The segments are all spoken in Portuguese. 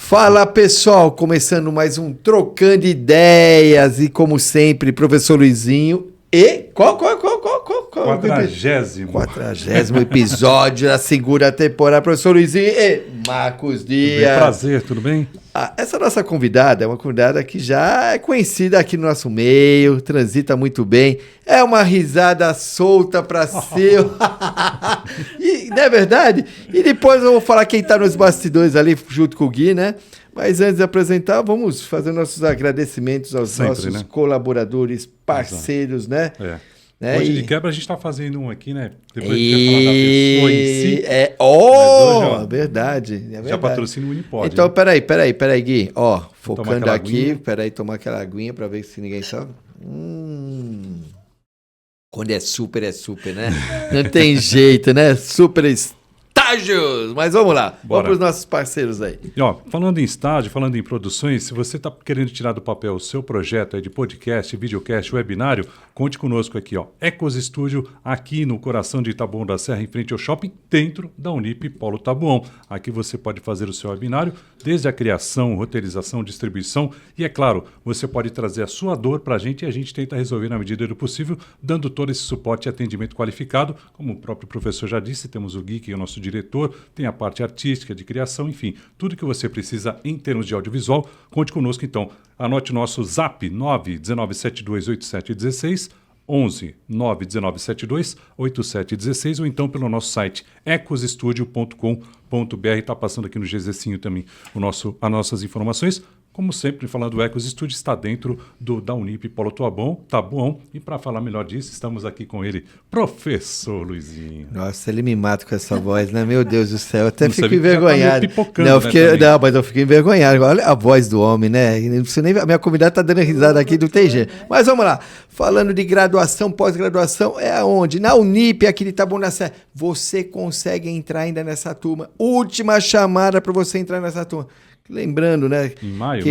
Fala pessoal, começando mais um Trocando Ideias e como sempre, professor Luizinho e... Qual? 40º episódio da segunda temporada, professor Luizinho e Marcos Dias. Prazer, tudo bem? Essa nossa convidada é uma convidada que já é conhecida aqui no nosso meio, transita muito bem, é uma risada solta pra cima, e, não é verdade? E depois eu vou falar quem tá nos bastidores ali junto com o Gui, né? Mas antes de apresentar, vamos fazer nossos agradecimentos aos sempre, nossos colaboradores, parceiros, né? Hoje de quebra a gente está fazendo um aqui, né? Depois a gente quer falar da pessoa em si. Verdade. Já patrocina o Unipod. Então, peraí, Gui. Ó, focando aqui, peraí, tomar aquela aguinha para ver se ninguém sabe. Quando é super, né? Não tem jeito, né? Super estágios. Mas vamos lá, vamos para os nossos parceiros aí. E, ó, falando em estágio, falando em produções, se você está querendo tirar do papel o seu projeto aí de podcast, videocast, webinário, conte conosco aqui, ó. Ecos Studio, aqui no coração de Taboão da Serra, em frente ao shopping, dentro da Unip Polo Taboão. Aqui você pode fazer o seu webinário, desde a criação, roteirização, distribuição e, é claro, você pode trazer a sua dor para a gente e a gente tenta resolver na medida do possível, dando todo esse suporte e atendimento qualificado. Como o próprio professor já disse, temos o Gui, que é o nosso diretor, tem a parte artística, de criação, enfim, tudo que você precisa em termos de audiovisual, conte conosco então. Anote o nosso zap 919728716, 11 919728716 ou então pelo nosso site ecostudio.com.br. Está passando aqui no GZcinho também as nossas informações. Como sempre, falando do Ecos Studio, está dentro da Unip Polo Taboão. E para falar melhor disso, estamos aqui com ele, professor Luizinho. Nossa, ele me mata com essa voz, né? Meu Deus do céu, eu até fico envergonhado. Tá mas eu fiquei envergonhado. Olha a voz do homem, né? Não precisa nem... A minha convidada tá dando risada aqui, não tem jeito. Mas vamos lá. Falando de graduação, pós-graduação, é aonde? Na Unip, aqui de Taboão da Serra. Você consegue entrar ainda nessa turma. Última chamada para você entrar nessa turma. Lembrando, né? Em maio?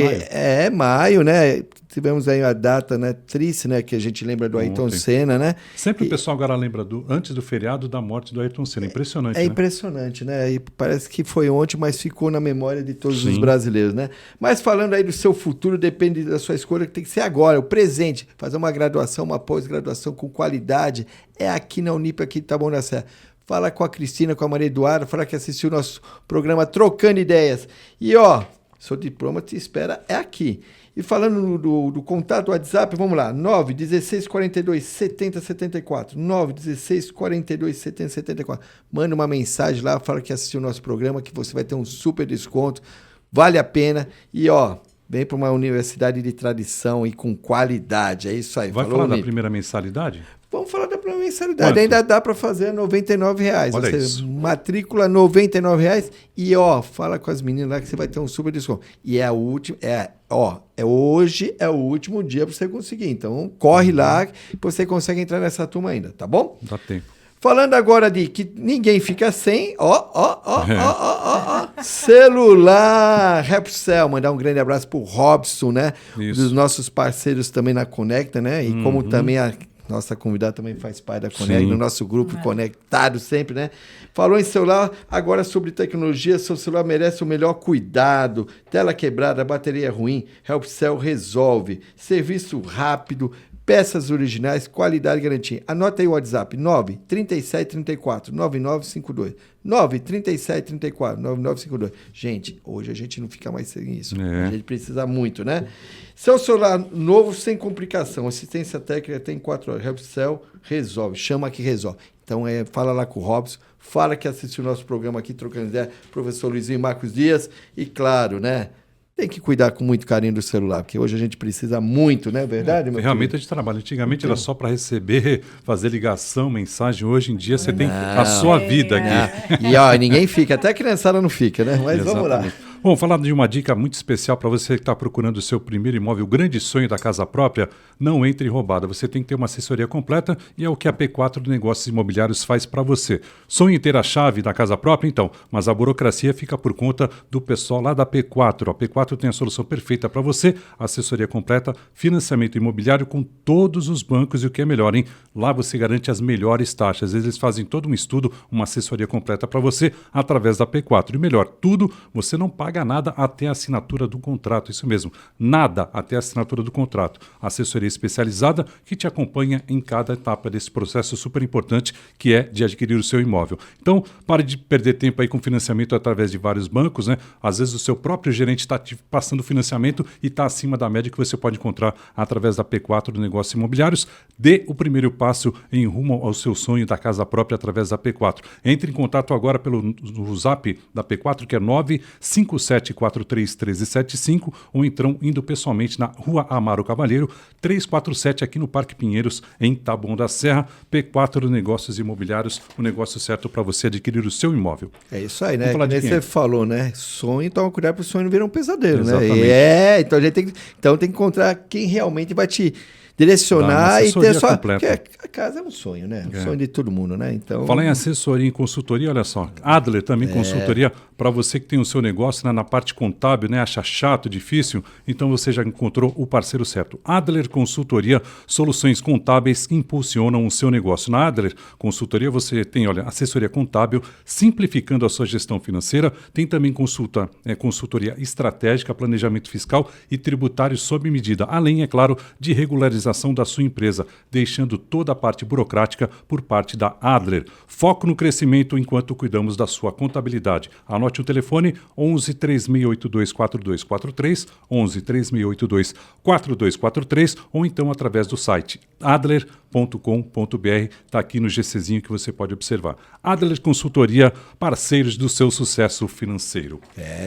Maio, né? Tivemos aí a data, né, triste, né? Que a gente lembra do Ayrton Senna, né? Sempre o pessoal agora lembra antes do feriado da morte do Ayrton Senna. Impressionante, né? Impressionante, né? E parece que foi ontem, mas ficou na memória de todos os brasileiros, né? Mas falando aí do seu futuro, depende da sua escolha, que tem que ser agora, o presente. Fazer uma graduação, uma pós-graduação com qualidade, é aqui na Unip, aqui de Taboão da Serra. Fala com a Cristina, com a Maria Eduarda, fala que assistiu o nosso programa Trocando Ideias. E ó, seu diploma te espera é aqui. E falando do contato, WhatsApp, vamos lá, 916427074, 916427074. Manda uma mensagem lá, fala que assistiu o nosso programa, que você vai ter um super desconto, vale a pena. E ó, vem para uma universidade de tradição e com qualidade, é isso aí. Vai falar da primeira mensalidade? Vamos falar da primeira mensalidade. Quanto? Ainda dá para fazer R$ 99. Olha, ou seja, isso. Matrícula R$ 99. E ó, fala com as meninas lá que você vai ter um super desconto. E é a última, hoje é o último dia para você conseguir. Então corre lá que você consegue entrar nessa turma ainda, tá bom? Dá tempo. Falando agora de que ninguém fica sem, celular, Repcell, mandar um grande abraço pro Robson, né? Isso. Dos nossos parceiros também na Conecta, né? E como também a nossa convidada também faz parte da Conecta, no nosso grupo conectado sempre, né? Falou em celular, agora sobre tecnologia, seu celular merece o melhor cuidado. Tela quebrada, bateria ruim, Repcell resolve. Serviço rápido, peças originais, qualidade e garantia. Anota aí o WhatsApp, 93734-9952. 93734-9952. Gente, hoje a gente não fica mais sem isso. A gente precisa muito, né? Seu celular novo, sem complicação. Assistência técnica tem 4 horas. Repcell resolve. Chama que resolve. Então, fala lá com o Robson. Fala que assistiu o nosso programa aqui, Trocando Ideia, professor Luizinho Marcos Dias. E claro, né? Tem que cuidar com muito carinho do celular, porque hoje a gente precisa muito, né? Verdade, meu ferramenta de trabalho. Antigamente era só para receber, fazer ligação, mensagem. Hoje em dia você tem a sua vida aqui. E ó, ninguém fica, até a criançada não fica, né? Mas vamos lá. Bom, falar de uma dica muito especial para você que está procurando o seu primeiro imóvel, o grande sonho da casa própria, não entre em roubada. Você tem que ter uma assessoria completa e é o que a P4 de Negócios Imobiliários faz para você. Sonho em ter a chave da casa própria? Então, mas a burocracia fica por conta do pessoal lá da P4. A P4 tem a solução perfeita para você, assessoria completa, financiamento imobiliário com todos os bancos e o que é melhor, hein? Lá você garante as melhores taxas. Eles fazem todo um estudo, uma assessoria completa para você através da P4. E melhor, tudo você não paga paga nada até a assinatura do contrato. Isso mesmo, nada até a assinatura do contrato. Assessoria especializada que te acompanha em cada etapa desse processo super importante que é de adquirir o seu imóvel. Então, pare de perder tempo aí com financiamento através de vários bancos, né? Às vezes o seu próprio gerente está te passando financiamento e está acima da média que você pode encontrar através da P4 do Negócios Imobiliários. Dê o primeiro passo em rumo ao seu sonho da casa própria através da P4. Entre em contato agora pelo zap da P4, que é 957431375, ou então indo pessoalmente na Rua Amaro Cavalheiro, 347, aqui no Parque Pinheiros, em Taboão da Serra. P4 Negócios Imobiliários, o negócio certo para você adquirir o seu imóvel. É isso aí, né? Como você falou, né? Sonho, toma cuidado para o sonho não virar um pesadelo, Exatamente. né? Então a gente tem que encontrar quem realmente vai te direcionar e ter só. Porque a casa é um sonho, né? Um sonho de todo mundo, né? Então. Falar em assessoria e consultoria, olha só. Adler também consultoria para você que tem o seu negócio, né, na parte contábil, né? Acha chato, difícil, então você já encontrou o parceiro certo. Adler Consultoria, soluções contábeis que impulsionam o seu negócio. Na Adler Consultoria você tem, olha, assessoria contábil, simplificando a sua gestão financeira. Tem também consultoria estratégica, planejamento fiscal e tributário sob medida. Além, é claro, de regularização da sua empresa, deixando toda a parte burocrática por parte da Adler. Foco no crescimento enquanto cuidamos da sua contabilidade. Anote o telefone 11 3682 4243, 11 3682 4243, ou então através do site adler.com.br, está aqui no GCzinho que você pode observar. Adler Consultoria, parceiros do seu sucesso financeiro.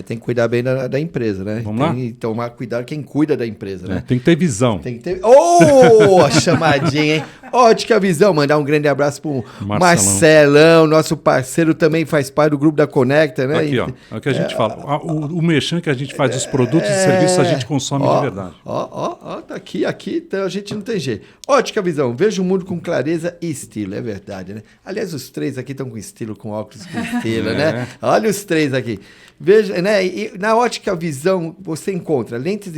Tem que cuidar bem da empresa, né? Vamos lá? Tem que tomar cuidado quem cuida da empresa, né? Tem que ter visão. Tem que ter... a chamadinha, hein? Ótica Visão, mandar um grande abraço pro Marcelão, nosso parceiro, também faz parte do grupo da Conecta, né? Aqui, ó, é o que a gente fala. O merchan que a gente faz dos produtos e serviços, a gente consome de verdade. Tá aqui, então a gente não tem jeito. Ótica Visão, veja o mundo com clareza e estilo, é verdade, né? Aliás, os três aqui estão com estilo, com óculos com estilo, né? Olha os três aqui. Veja, né? E na Ótica Visão você encontra lentes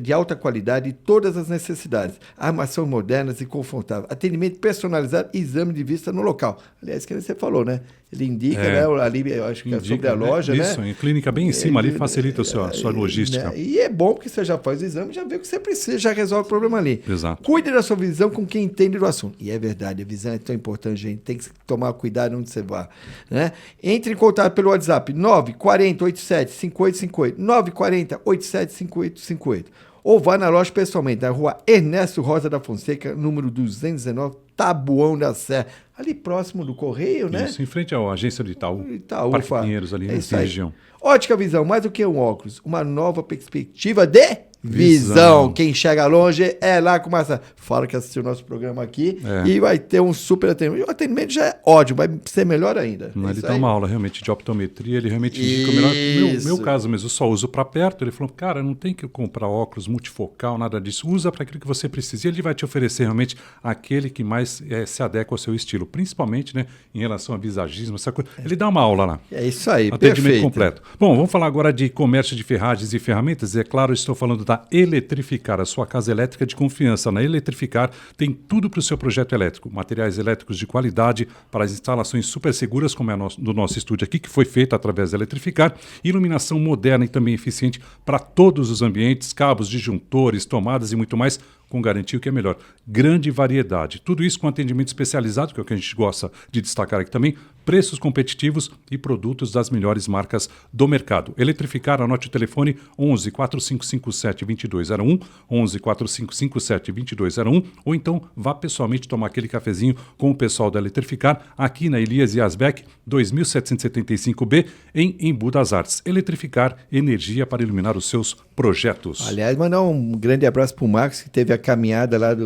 de alta qualidade de todas as necessidades, armações modernas e confortáveis, atendimento personalizado e exame de vista no local. Aliás, que você falou, né? Ele indica, né? Ali, eu acho que é sobre a loja, né? Isso, em clínica bem em cima ali, facilita a sua logística. Né? E é bom porque você já faz o exame, já vê o que você precisa, já resolve o problema ali. Exato. Cuide da sua visão com quem entende do assunto. E é verdade, a visão é tão importante, gente. Tem que tomar cuidado onde você vai, né? Entre em contato pelo WhatsApp 940 87 5858, 940 87 5858. Ou vá na loja pessoalmente, na rua Ernesto Rosa da Fonseca, número 219, Taboão da Serra, ali próximo do Correio, né? Isso, em frente à agência do Itaú Parque Pinheiros, ali nessa região. Ótica Visão, mais do que um óculos, uma nova perspectiva de visão. Quem chega longe é lá com o Marcelo. Fala que assistiu o nosso programa aqui e vai ter um super atendimento. O atendimento já é ótimo, vai ser melhor ainda. Ele dá uma aula realmente de optometria, ele realmente indica o melhor. No meu caso mesmo, eu só uso para perto. Ele falou, cara, não tem que comprar óculos multifocal, nada disso. Usa para aquilo que você precisa. E ele vai te oferecer realmente aquele que mais se adequa ao seu estilo, principalmente, né, em relação a visagismo, essa coisa. Ele dá uma aula lá. É isso aí, atendimento perfeito. Completo. Bom, vamos falar agora de comércio de ferragens e ferramentas. É claro, estou falando da Eletrificar, a sua casa elétrica de confiança. Na Eletrificar tem tudo para o seu projeto elétrico. Materiais elétricos de qualidade para as instalações super seguras, como é do nosso estúdio aqui, que foi feito através da Eletrificar. Iluminação moderna e também eficiente para todos os ambientes, cabos, disjuntores, tomadas e muito mais, com garantia, o que é melhor. Grande variedade. Tudo isso com atendimento especializado, que é o que a gente gosta de destacar aqui também, preços competitivos e produtos das melhores marcas do mercado. Eletrificar, anote o telefone 11 4557 2201, 11 4557 2201, ou então vá pessoalmente tomar aquele cafezinho com o pessoal da Eletrificar, aqui na Elias Yazbek, 2775B, em Embu das Artes. Eletrificar, energia para iluminar os seus projetos. Aliás, mandar um grande abraço para o Marcos, que teve a caminhada lá da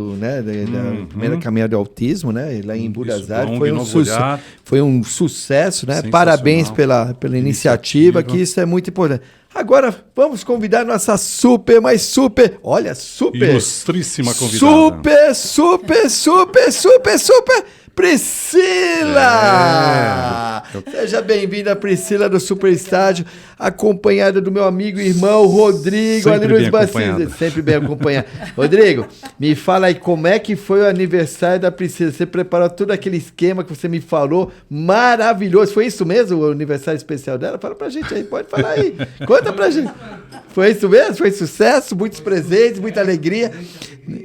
primeira caminhada do autismo, né? Lá em Embu das Artes. Foi um sucesso, né? Parabéns pela iniciativa, que isso é muito importante. Agora, vamos convidar nossa super ilustríssima convidada. Super Priscila! Seja bem-vinda, Priscila, do Super Estágio, acompanhada do meu amigo e irmão Rodrigo, ali nos bastidores. Sempre bem acompanhado. Rodrigo, me fala aí como é que foi o aniversário da Priscila. Você preparou todo aquele esquema que você me falou, maravilhoso. Foi isso mesmo, o aniversário especial dela? Fala pra gente aí, pode falar aí. Conta pra gente. Foi isso mesmo? Foi sucesso? Muitos presentes, muita alegria?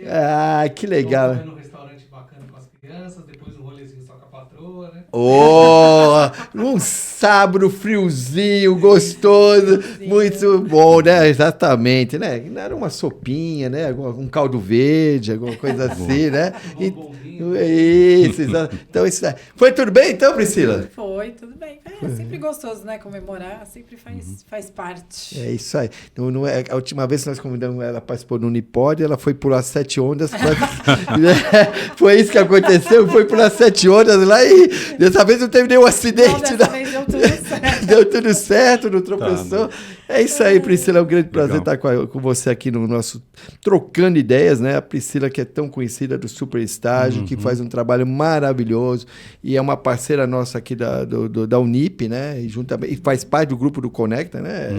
Ah, que legal. Num restaurante bacana com as crianças, depois um rolezinho só com a patroa, né? Oh, um sábado friozinho, gostoso, muito bom, né? Exatamente, né? Não era uma sopinha, né? Um caldo verde, alguma coisa assim, né? Isso, então isso aí. Foi tudo bem então, Priscila? Foi, tudo bem. É sempre gostoso, né? Comemorar, sempre faz parte. É isso aí. Não é, a última vez que nós convidamos ela, participou do Unipod, ela foi pular 7 ondas. Foi isso que aconteceu, foi pular 7 ondas lá e dessa vez não teve nenhum acidente. Não, dessa vez deu tudo certo. Deu tudo certo, não tropeçou. É isso aí, Priscila, é um grande prazer Legal. estar com você aqui no nosso Trocando Ideias, né? A Priscila, que é tão conhecida do Super Estágio, que faz um trabalho maravilhoso e é uma parceira nossa aqui da Unip, né? E faz parte do grupo do Conecta, né?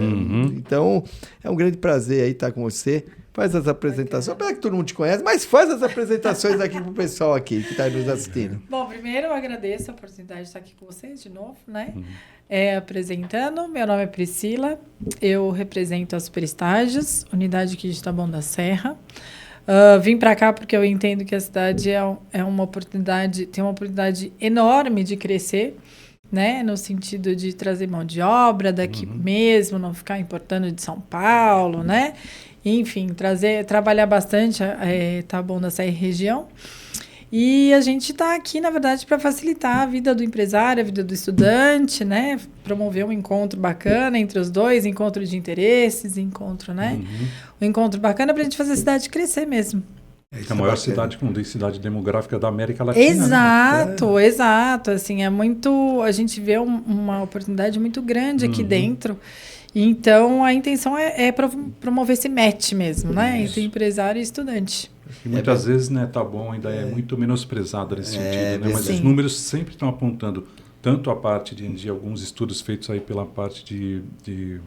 Então, é um grande prazer aí estar com você. Faz as apresentações, apesar que todo mundo te conhece, mas faz as apresentações aqui pro pessoal aqui que está nos assistindo. Bom, primeiro eu agradeço a oportunidade de estar aqui com vocês de novo, né? Apresentando, meu nome é Priscila, eu represento a Super Estágios, unidade aqui de Taboão da Serra. Vim para cá porque eu entendo que a cidade é uma oportunidade, tem uma oportunidade enorme de crescer, né? No sentido de trazer mão de obra daqui mesmo, não ficar importando de São Paulo, né? Enfim, trabalhar bastante Taboão da Serra e região. E a gente está aqui, na verdade, para facilitar a vida do empresário, a vida do estudante, né? Promover um encontro bacana entre os dois, encontro de interesses, né? Um encontro bacana para a gente fazer a cidade crescer mesmo. É a maior cidade com densidade demográfica da América Latina. Exato, né? Exato. Assim, a gente vê uma oportunidade muito grande aqui dentro. Então, a intenção é promover esse match mesmo, né? Entre empresário e estudante. E muitas vezes, né, Taboão ainda é muito menosprezado nesse sentido, né? Mas sim. os números sempre estão apontando tanto a parte de alguns estudos feitos aí pela parte de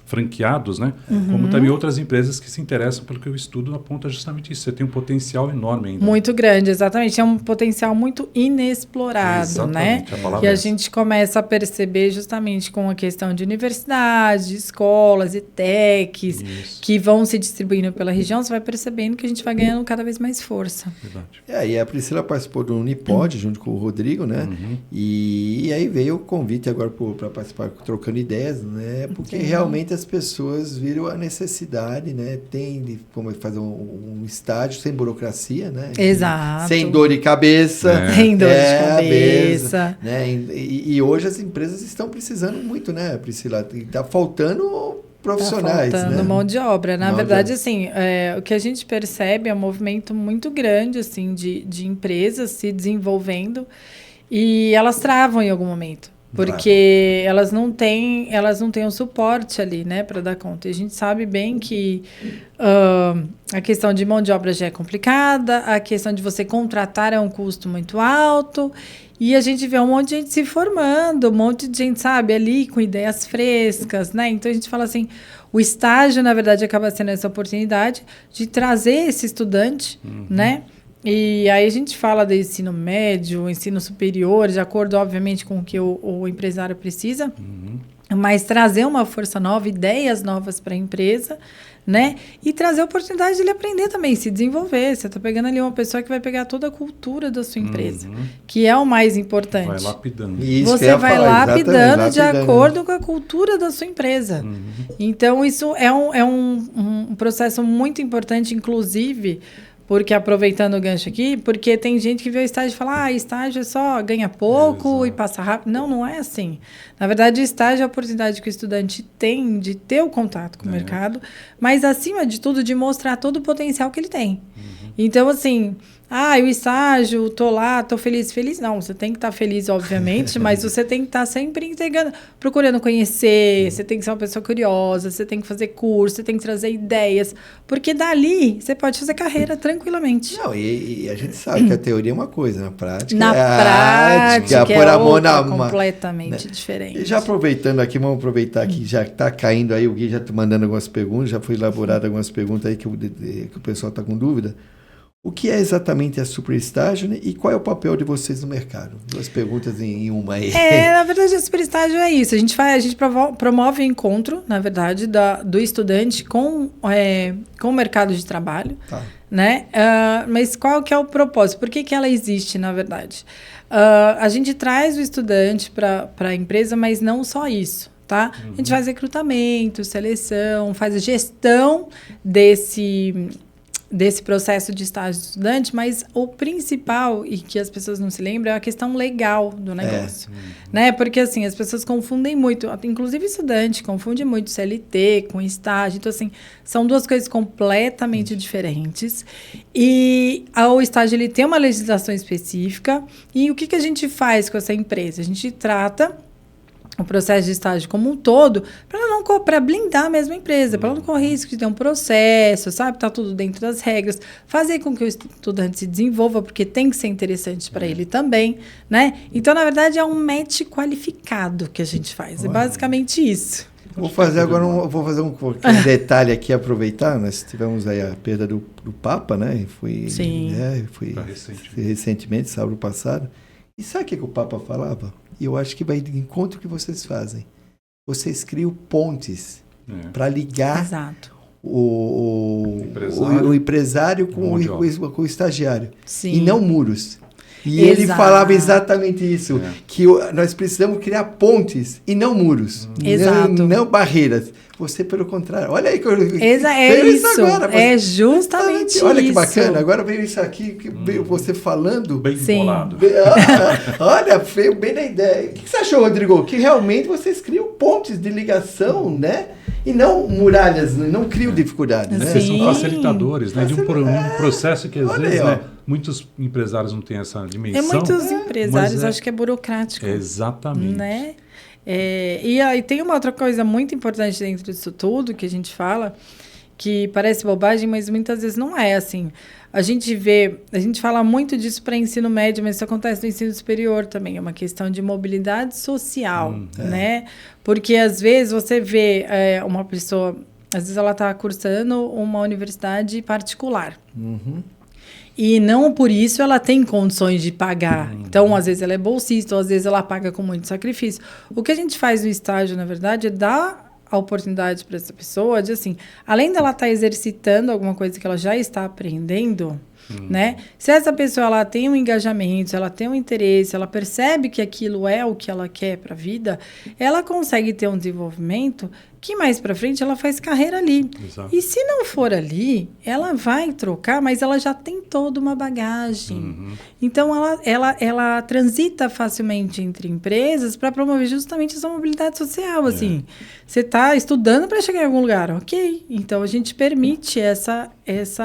franqueados, né? Como também outras empresas que se interessam pelo que o estudo aponta justamente isso. Você tem um potencial enorme ainda. Muito grande, exatamente. É um potencial muito inexplorado, Exatamente, né? a palavra E é a essa. gente começa a perceber justamente com a questão de universidades, de escolas e techs que vão se distribuindo pela região, você vai percebendo que a gente vai ganhando cada vez mais força. Verdade. E a Priscila participou do Unipod junto com o Rodrigo, né? E aí veio o convite agora para participar Trocando Ideias, né? Porque realmente as pessoas viram a necessidade, né? Tem de como fazer um estágio sem burocracia, né? Exato. Sem dor de cabeça. Sem dor de cabeça. Né? E hoje as empresas estão precisando muito, né, Priscila? Está faltando profissionais, tá faltando né? mão de obra. Na Mão de verdade, obra. assim, o que a gente percebe é um movimento muito grande, assim, de empresas se desenvolvendo e elas travam em algum momento. Porque elas não têm um suporte ali, né, para dar conta. E a gente sabe bem que a questão de mão de obra já é complicada, a questão de você contratar é um custo muito alto, e a gente vê um monte de gente se formando, um monte de gente, sabe, ali com ideias frescas, né? Então a gente fala assim, o estágio, na verdade, acaba sendo essa oportunidade de trazer esse estudante, né? E aí a gente fala do ensino médio, ensino superior, de acordo, obviamente, com o que o empresário precisa, mas trazer uma força nova, ideias novas para a empresa, né? E trazer a oportunidade de ele aprender também, se desenvolver. Você está pegando ali uma pessoa que vai pegar toda a cultura da sua empresa, que é o mais importante. Vai lapidando. Isso que eu Você ia vai falar, lapidando de lapidando. acordo com a cultura da sua empresa. Então, isso é um processo muito importante, inclusive, porque, aproveitando o gancho aqui, porque tem gente que vê o estágio e fala, estágio é só ganha pouco e passa rápido. Não, não é assim. Na verdade, o estágio é a oportunidade que o estudante tem de ter o contato com o mercado, mas, acima de tudo, de mostrar todo o potencial que ele tem. Então, assim, o estágio, tô lá, tô feliz. Feliz não, você tem que estar feliz, obviamente, mas você tem que estar sempre entregando, procurando conhecer, você tem que ser uma pessoa curiosa, você tem que fazer curso, você tem que trazer ideias, porque dali você pode fazer carreira tranquilamente. Não, e a gente sabe que a teoria é uma coisa, na prática pôr a mão na completamente né? diferente. E já aproveitando aqui, vamos aproveitar que já está caindo aí, o Gui já está mandando algumas perguntas, já foi elaborado algumas perguntas aí que o pessoal está com dúvida. O que é exatamente a Super Estágio, né? E qual é o papel de vocês no mercado? 2 perguntas em uma aí. Na verdade, a Super Estágio é isso. A gente promove o encontro, na verdade, do estudante com o mercado de trabalho. Tá. Né? Mas qual que é o propósito? Por que ela existe, na verdade? A gente traz o estudante para a empresa, mas não só isso. Tá? A gente faz recrutamento, seleção, faz a gestão desse processo de estágio de estudante, mas o principal, e que as pessoas não se lembram, é a questão legal do negócio. Né? Porque, assim, as pessoas confundem muito, inclusive estudante, confunde muito CLT com estágio. Então, assim, são 2 coisas completamente diferentes. E o estágio, ele tem uma legislação específica. E o que a gente faz com essa empresa? A gente trata o processo de estágio como um todo, para blindar a mesma empresa, para não correr risco de ter um processo, sabe? Tá tudo dentro das regras, fazer com que o estudante se desenvolva, porque tem que ser interessante para ele também, né? Então, na verdade, é um match qualificado que a gente faz. É basicamente isso. Vou fazer um detalhe aqui, aproveitar. Nós tivemos aí a perda do Papa, né? Foi recentemente, sábado passado. E sabe o que o Papa falava? E eu acho que vai de encontro que vocês fazem. Vocês criam pontes para ligar o empresário com o estagiário. Sim. E não muros. E ele falava exatamente isso, que nós precisamos criar pontes e não muros, não barreiras. Você, pelo contrário, olha aí que eu isso agora. É justamente isso. Olha que bacana, agora veio isso aqui, que veio você falando. Bem bolado. Olha, veio bem na ideia. O que você achou, Rodrigo? Que realmente vocês criam pontes de ligação, né? E não muralhas, não criam dificuldades, né? Vocês são facilitadores, né? De um processo que às vezes, né, muitos empresários não têm essa dimensão. Muitos empresários acham que é burocrático. Exatamente. Né? E aí tem uma outra coisa muito importante dentro disso tudo que a gente fala, que parece bobagem, mas muitas vezes não é assim. A gente fala muito disso para ensino médio, mas isso acontece no ensino superior também. É uma questão de mobilidade social, né? Porque às vezes você vê uma pessoa, às vezes ela está cursando uma universidade particular. E não por isso ela tem condições de pagar. Então, às vezes ela é bolsista, ou às vezes ela paga com muito sacrifício. O que a gente faz no estágio, na verdade, é dar a oportunidade para essa pessoa de, assim, além dela estar exercitando alguma coisa que ela já está aprendendo, né? Se essa pessoa ela tem um engajamento, se ela tem um interesse, ela percebe que aquilo é o que ela quer para a vida, ela consegue ter um desenvolvimento que mais para frente ela faz carreira ali. Exato. E se não for ali, ela vai trocar, mas ela já tem toda uma bagagem. Então, ela transita facilmente entre empresas para promover justamente essa mobilidade social. Assim, você está estudando para chegar em algum lugar, ok. Então, a gente permite essa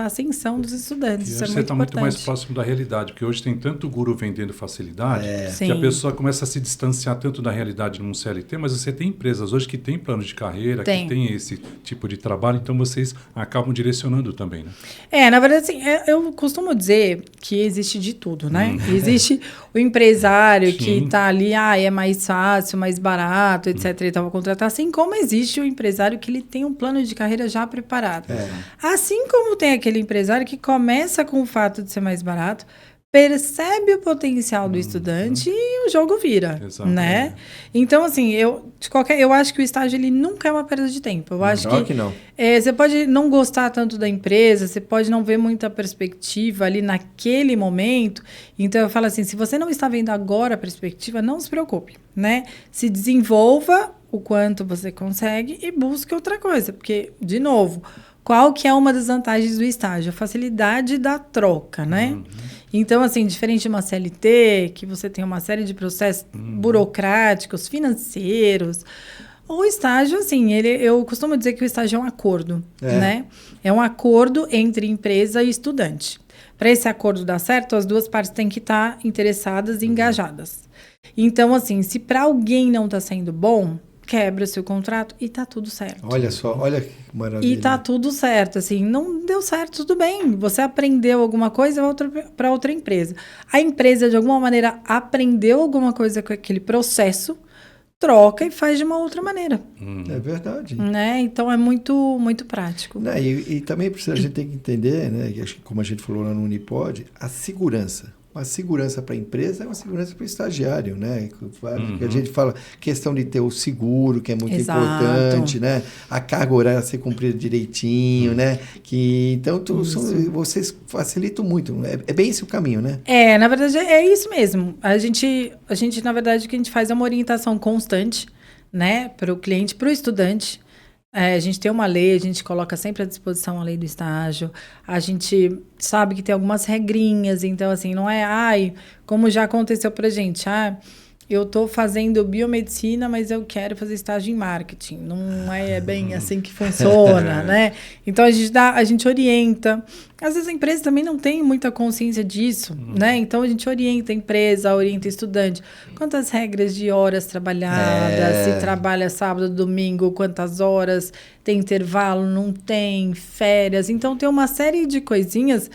ascensão dos estudantes. Isso é você está muito mais próximo da realidade, porque hoje tem tanto guru vendendo facilidade que a pessoa começa a se distanciar tanto da realidade num CLT, mas você tem empresas hoje que têm planos de carreira, que tem esse tipo de trabalho, então vocês acabam direcionando também, né? Na verdade, assim, eu costumo dizer que existe de tudo, né? Existe o empresário que está ali, é mais fácil, mais barato, etc. E tal, vou contratar, assim como existe o empresário que ele tem um plano de carreira já preparado. Assim como tem aquele empresário que começa com o fato de ser mais barato, percebe o potencial do estudante e o jogo vira, né? Então, assim, eu acho que o estágio ele nunca é uma perda de tempo. Eu acho que não. Você pode não gostar tanto da empresa, você pode não ver muita perspectiva ali naquele momento. Então, eu falo assim, se você não está vendo agora a perspectiva, não se preocupe, né? Se desenvolva o quanto você consegue e busque outra coisa. Porque, de novo, qual que é uma das vantagens do estágio? A facilidade da troca, né? Então, assim, diferente de uma CLT, que você tem uma série de processos burocráticos, financeiros, O estágio, assim, eu costumo dizer que o estágio é um acordo, né? É um acordo entre empresa e estudante. Para esse acordo dar certo, as duas partes têm que estar interessadas e engajadas. Então, assim, se para alguém não está sendo bom, quebra o seu contrato e tá tudo certo. Olha só, olha que maravilha. E tá tudo certo, assim, não deu certo, tudo bem. Você aprendeu alguma coisa para outra empresa. A empresa, de alguma maneira, aprendeu alguma coisa com aquele processo, troca e faz de uma outra maneira. É verdade. Né? Então, é muito, muito prático. Né? E também a gente tem que entender, né, que acho que como a gente falou lá no Unipod, a segurança. Uma segurança para a empresa é uma segurança para o estagiário, né? A gente fala questão de ter o seguro, que é muito importante, né? A carga horária ser cumprida direitinho, né? Então, vocês facilitam muito. É bem esse o caminho, né? Na verdade, é isso mesmo. A gente, na verdade, o que a gente faz é uma orientação constante, né? Para o cliente, para o estudante. A gente tem uma lei, a gente coloca sempre à disposição a lei do estágio. A gente sabe que tem algumas regrinhas, então, assim, não é, como já aconteceu pra gente, eu tô fazendo biomedicina, mas eu quero fazer estágio em marketing. Não é bem assim que funciona, né? Então, a gente orienta. Às vezes, a empresa também não tem muita consciência disso, né? Então, a gente orienta a empresa, orienta o estudante. Quantas regras de horas trabalhadas, se trabalha sábado, domingo, quantas horas, tem intervalo, não tem, férias. Então, tem uma série de coisinhas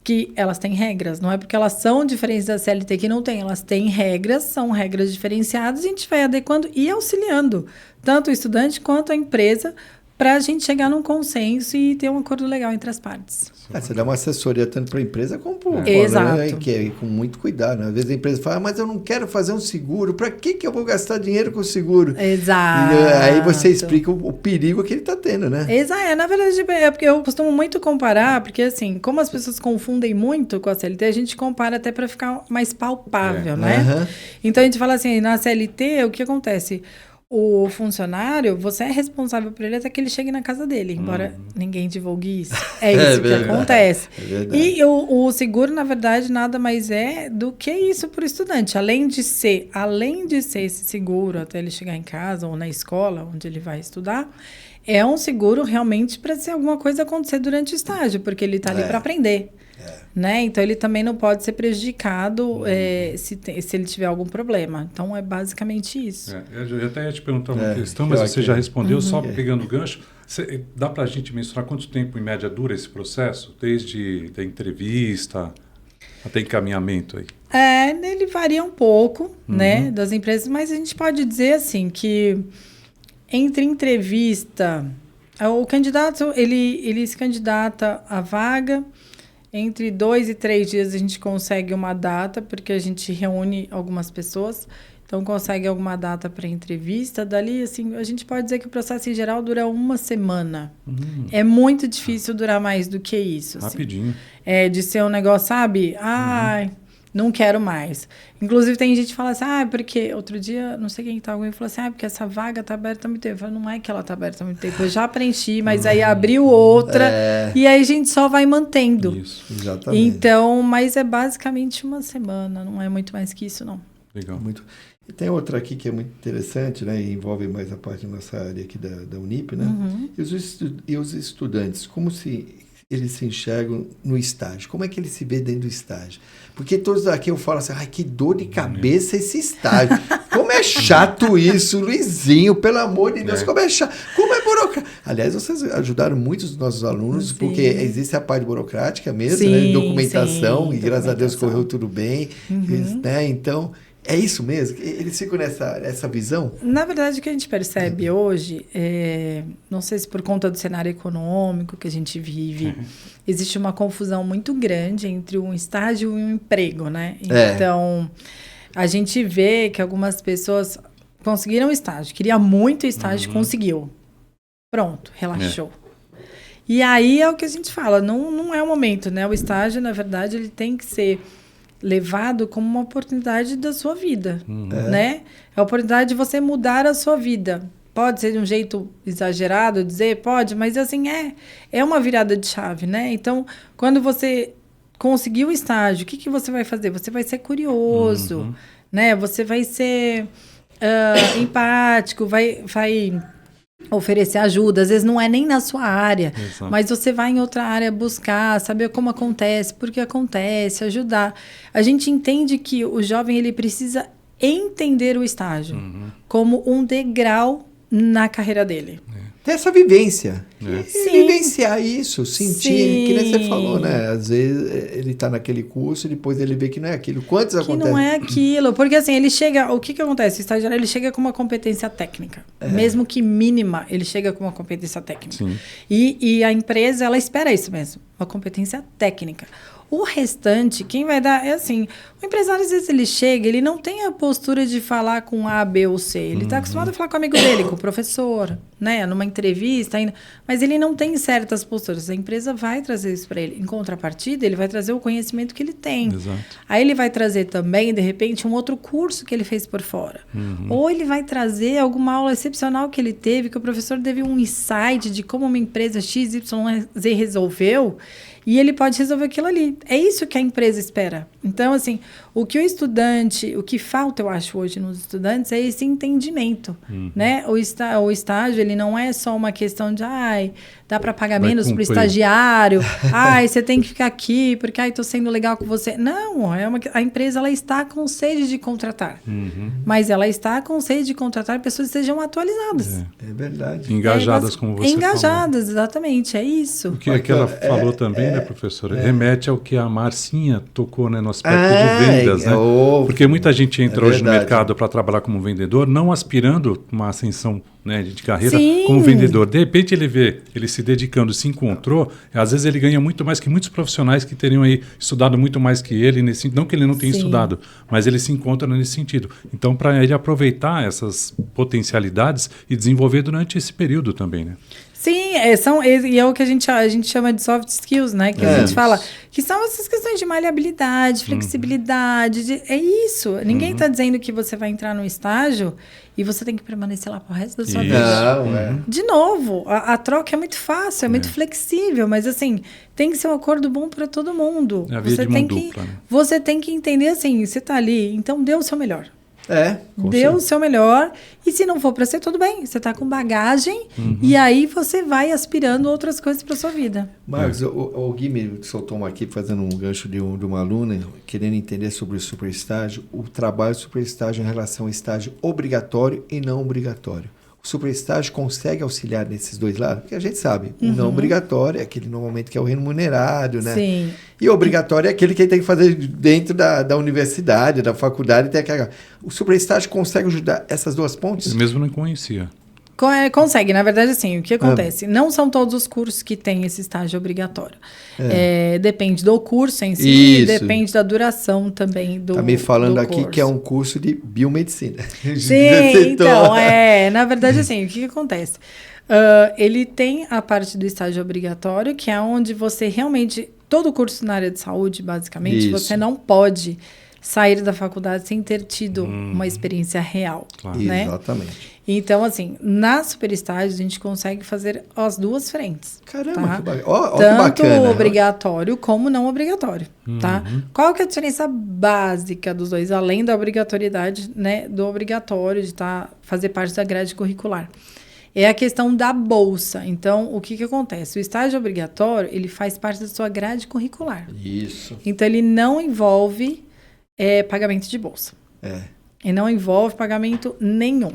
que elas têm regras, não é porque elas são diferentes da CLT que não tem, elas têm regras, são regras diferenciadas, e a gente vai adequando e auxiliando tanto o estudante quanto a empresa para a gente chegar num consenso e ter um acordo legal entre as partes. Você dá uma assessoria tanto para a empresa como para o Exato. Né? Que é com muito cuidado. Né? Às vezes a empresa fala, mas eu não quero fazer um seguro, para que eu vou gastar dinheiro com o seguro? Exato. E aí você explica o perigo que ele está tendo, né? Exato. Na verdade, é porque eu costumo muito comparar, porque assim, como as pessoas confundem muito com a CLT, a gente compara até para ficar mais palpável, né? Uhum. Então a gente fala assim, na CLT, o que acontece? O funcionário, você é responsável por ele até que ele chegue na casa dele, embora ninguém divulgue isso. É isso que acontece. E o seguro, na verdade, nada mais é do que isso para o estudante. Além de ser esse seguro até ele chegar em casa ou na escola onde ele vai estudar, é um seguro realmente para se alguma coisa acontecer durante o estágio, porque ele está ali para aprender. Né? Então, ele também não pode ser prejudicado se ele tiver algum problema. Então, é basicamente isso. Eu até ia te perguntar uma questão, mas você já respondeu, só pegando o gancho. Dá para a gente mensurar quanto tempo, em média, dura esse processo? Desde a entrevista até encaminhamento aí? Ele varia um pouco, né, das empresas, mas a gente pode dizer, assim, que entre entrevista, o candidato, ele se candidata à vaga. Entre 2 e 3 dias a gente consegue uma data, porque a gente reúne algumas pessoas, então consegue alguma data para entrevista. Dali, assim, a gente pode dizer que o processo em geral dura 1 semana. É muito difícil durar mais do que isso. Rapidinho. Assim. De ser um negócio, sabe? Não quero mais. Inclusive, tem gente que fala assim, porque outro dia, não sei quem estava comigo, falou assim, porque essa vaga está aberta há muito tempo. Eu falo, não é que ela está aberta há muito tempo, eu já preenchi, mas aí abriu outra, e aí a gente só vai mantendo. Isso, exatamente. Então, mas é basicamente 1 semana, não é muito mais que isso, não. Legal. Muito. E tem outra aqui que é muito interessante, né? E envolve mais a parte da nossa área aqui da Unip, né? E os estudantes, como eles se enxergam no estágio? Como é que eles se vê dentro do estágio? Porque todos aqui eu falo assim, que dor de cabeça esse estágio. Como é chato isso, Luizinho, pelo amor de Deus, como é chato. Como é burocrático. Aliás, vocês ajudaram muito os nossos alunos, porque existe a parte burocrática mesmo, né? Documentação, e graças a Deus correu tudo bem. Né? Então, é isso mesmo? Eles ficam nessa visão? Na verdade, o que a gente percebe hoje, não sei se por conta do cenário econômico que a gente vive, existe uma confusão muito grande entre um estágio e um emprego, né? Então, a gente vê que algumas pessoas conseguiram estágio, queria muito estágio, conseguiu. Pronto, relaxou. E aí é o que a gente fala, não é o momento, né? O estágio, na verdade, ele tem que ser levado como uma oportunidade da sua vida, né? É a oportunidade de você mudar a sua vida. Pode ser de um jeito exagerado dizer, pode, mas assim, é uma virada de chave, né? Então, quando você conseguiu o estágio, o que você vai fazer? Você vai ser curioso, né? Você vai ser empático, vai oferecer ajuda. Às vezes não é nem na sua área, Exato. mas você vai em outra área buscar, saber como acontece, por que acontece, ajudar. A gente entende que o jovem ele precisa entender o estágio como um degrau na carreira dele. Ter essa vivência. Sim. Vivenciar isso, sentir, que nem você Sim. falou, né? Às vezes ele tá naquele curso e depois ele vê que não é aquilo. Quantos Que acontece? não é aquilo. Porque assim, ele chega... O que acontece? O estagiário, ele chega com uma competência técnica. Mesmo que mínima, ele chega com uma competência técnica. Sim. E a empresa, ela espera isso mesmo. Uma competência técnica. O restante, quem vai dar... É assim, o empresário, às vezes, ele chega, ele não tem a postura de falar com A, B ou C. Ele está acostumado a falar com o amigo dele, com o professor, né? Numa entrevista ainda. Mas ele não tem certas posturas. A empresa vai trazer isso para ele. Em contrapartida, ele vai trazer o conhecimento que ele tem. Exato. Aí ele vai trazer também, de repente, um outro curso que ele fez por fora. Ou ele vai trazer alguma aula excepcional que ele teve, que o professor teve um insight de como uma empresa XYZ resolveu, e ele pode resolver aquilo ali. É isso que a empresa espera. Então, assim, o que falta, eu acho, hoje nos estudantes é esse entendimento, né? O estágio, ele não é só uma questão de, dá para pagar Vai menos para o cumprir. estagiário, você tem que ficar aqui, porque, estou sendo legal com você. Não, a empresa, ela está com sede de contratar. Mas ela está com sede de contratar pessoas que sejam atualizadas. É verdade. Engajadas, como você Engajadas, exatamente, é isso. falou. O que ela falou também, né, professora? Remete ao que a Marcinha tocou, né, no aspecto de vendas, né? Porque muita gente entra hoje no verdade. mercado para trabalhar como vendedor, não aspirando uma ascensão, né, de carreira Sim. como vendedor. De repente ele se dedicando, se encontrou, às vezes ele ganha muito mais que muitos profissionais que teriam aí estudado muito mais que ele, não que ele não tenha Sim. estudado, mas ele se encontra nesse sentido. Então, para ele aproveitar essas potencialidades e desenvolver durante esse período também, né? Sim, e é o que a gente chama de soft skills, né? Que a gente fala, que são essas questões de maleabilidade, flexibilidade, é isso. Ninguém está dizendo que você vai entrar num estágio e você tem que permanecer lá pro resto da sua Isso. vida. Não, De novo, a troca é muito fácil, é muito flexível, mas assim, tem que ser um acordo bom para todo mundo. É a via de mão dupla, né? Você tem que entender assim, você está ali, então dê o seu melhor. com Dê o seu melhor, e se não for para ser, tudo bem. Você está com bagagem, e aí você vai aspirando outras coisas para sua vida. Marcos, o Gui me soltou uma aqui fazendo um gancho de uma aluna querendo entender sobre o superestágio, o trabalho do superestágio em relação ao estágio obrigatório e não obrigatório. O superestágio consegue auxiliar nesses dois lados? Porque a gente sabe, o não obrigatório é aquele normalmente que é o remunerado, né? Sim. E o obrigatório é aquele que ele tem que fazer dentro da universidade, da faculdade. O superestágio consegue ajudar essas duas pontes? Eu mesmo não conhecia. Consegue, na verdade, assim, o que acontece? Não são todos os cursos que têm esse estágio obrigatório. Depende do curso em si, Isso. depende da duração também do Tá me falando do aqui curso. que é um curso de biomedicina. Sim, então, na verdade, assim, o que acontece? Ele tem a parte do estágio obrigatório, que é onde você realmente, todo curso na área de saúde, basicamente, Isso. você não pode sair da faculdade sem ter tido uma experiência real, Claro. né? Exatamente. Então, assim, na superestágio, a gente consegue fazer as duas frentes. Caramba, tá? que bacana. Ó, que Tanto bacana. obrigatório como não obrigatório, tá? Qual que é a diferença básica dos dois, além da obrigatoriedade, né, do obrigatório de fazer parte da grade curricular? É a questão da bolsa. Então, o que acontece? O estágio obrigatório, ele faz parte da sua grade curricular. Isso. Então, ele não envolve pagamento de bolsa. E não envolve pagamento nenhum.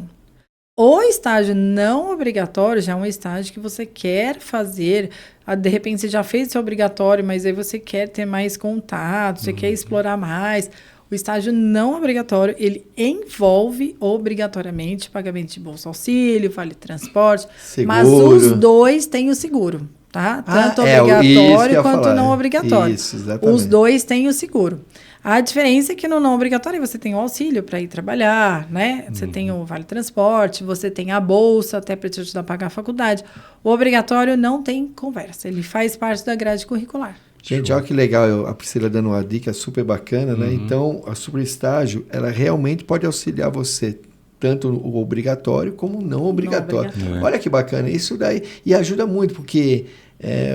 O estágio não obrigatório já é um estágio que você quer fazer. De repente, você já fez o seu obrigatório, mas aí você quer ter mais contato, você quer explorar mais. O estágio não obrigatório, ele envolve obrigatoriamente pagamento de bolsa auxílio, vale transporte. Seguro. Mas os dois têm o seguro, tá? Tanto isso que eu obrigatório ia quanto falar. não obrigatório. Isso, exatamente. Os dois têm o seguro. A diferença é que no não obrigatório você tem o auxílio para ir trabalhar, né? Você tem o vale transporte, você tem a bolsa até para te ajudar a pagar a faculdade. O obrigatório não tem conversa, ele faz parte da grade curricular. Gente, olha que legal, a Priscila dando uma dica super bacana, né? Então, a superestágio, ela realmente pode auxiliar você, tanto o obrigatório como o não obrigatório. Olha que bacana, isso daí, e ajuda muito, porque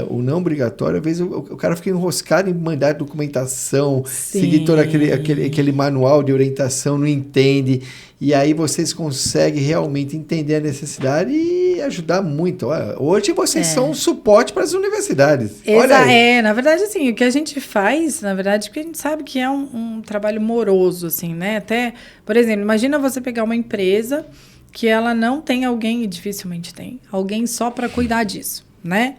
o não obrigatório, às vezes o cara fica enroscado em mandar documentação, Sim. seguir todo aquele manual de orientação, não entende. E aí vocês conseguem realmente entender a necessidade e ajudar muito. Olha, hoje vocês são um suporte para as universidades. Olha aí. Na verdade, assim, o que a gente faz, na verdade, porque a gente sabe que é um trabalho moroso, assim, né? Até, por exemplo, imagina você pegar uma empresa que ela não tem alguém, e dificilmente tem, alguém só para cuidar disso, né?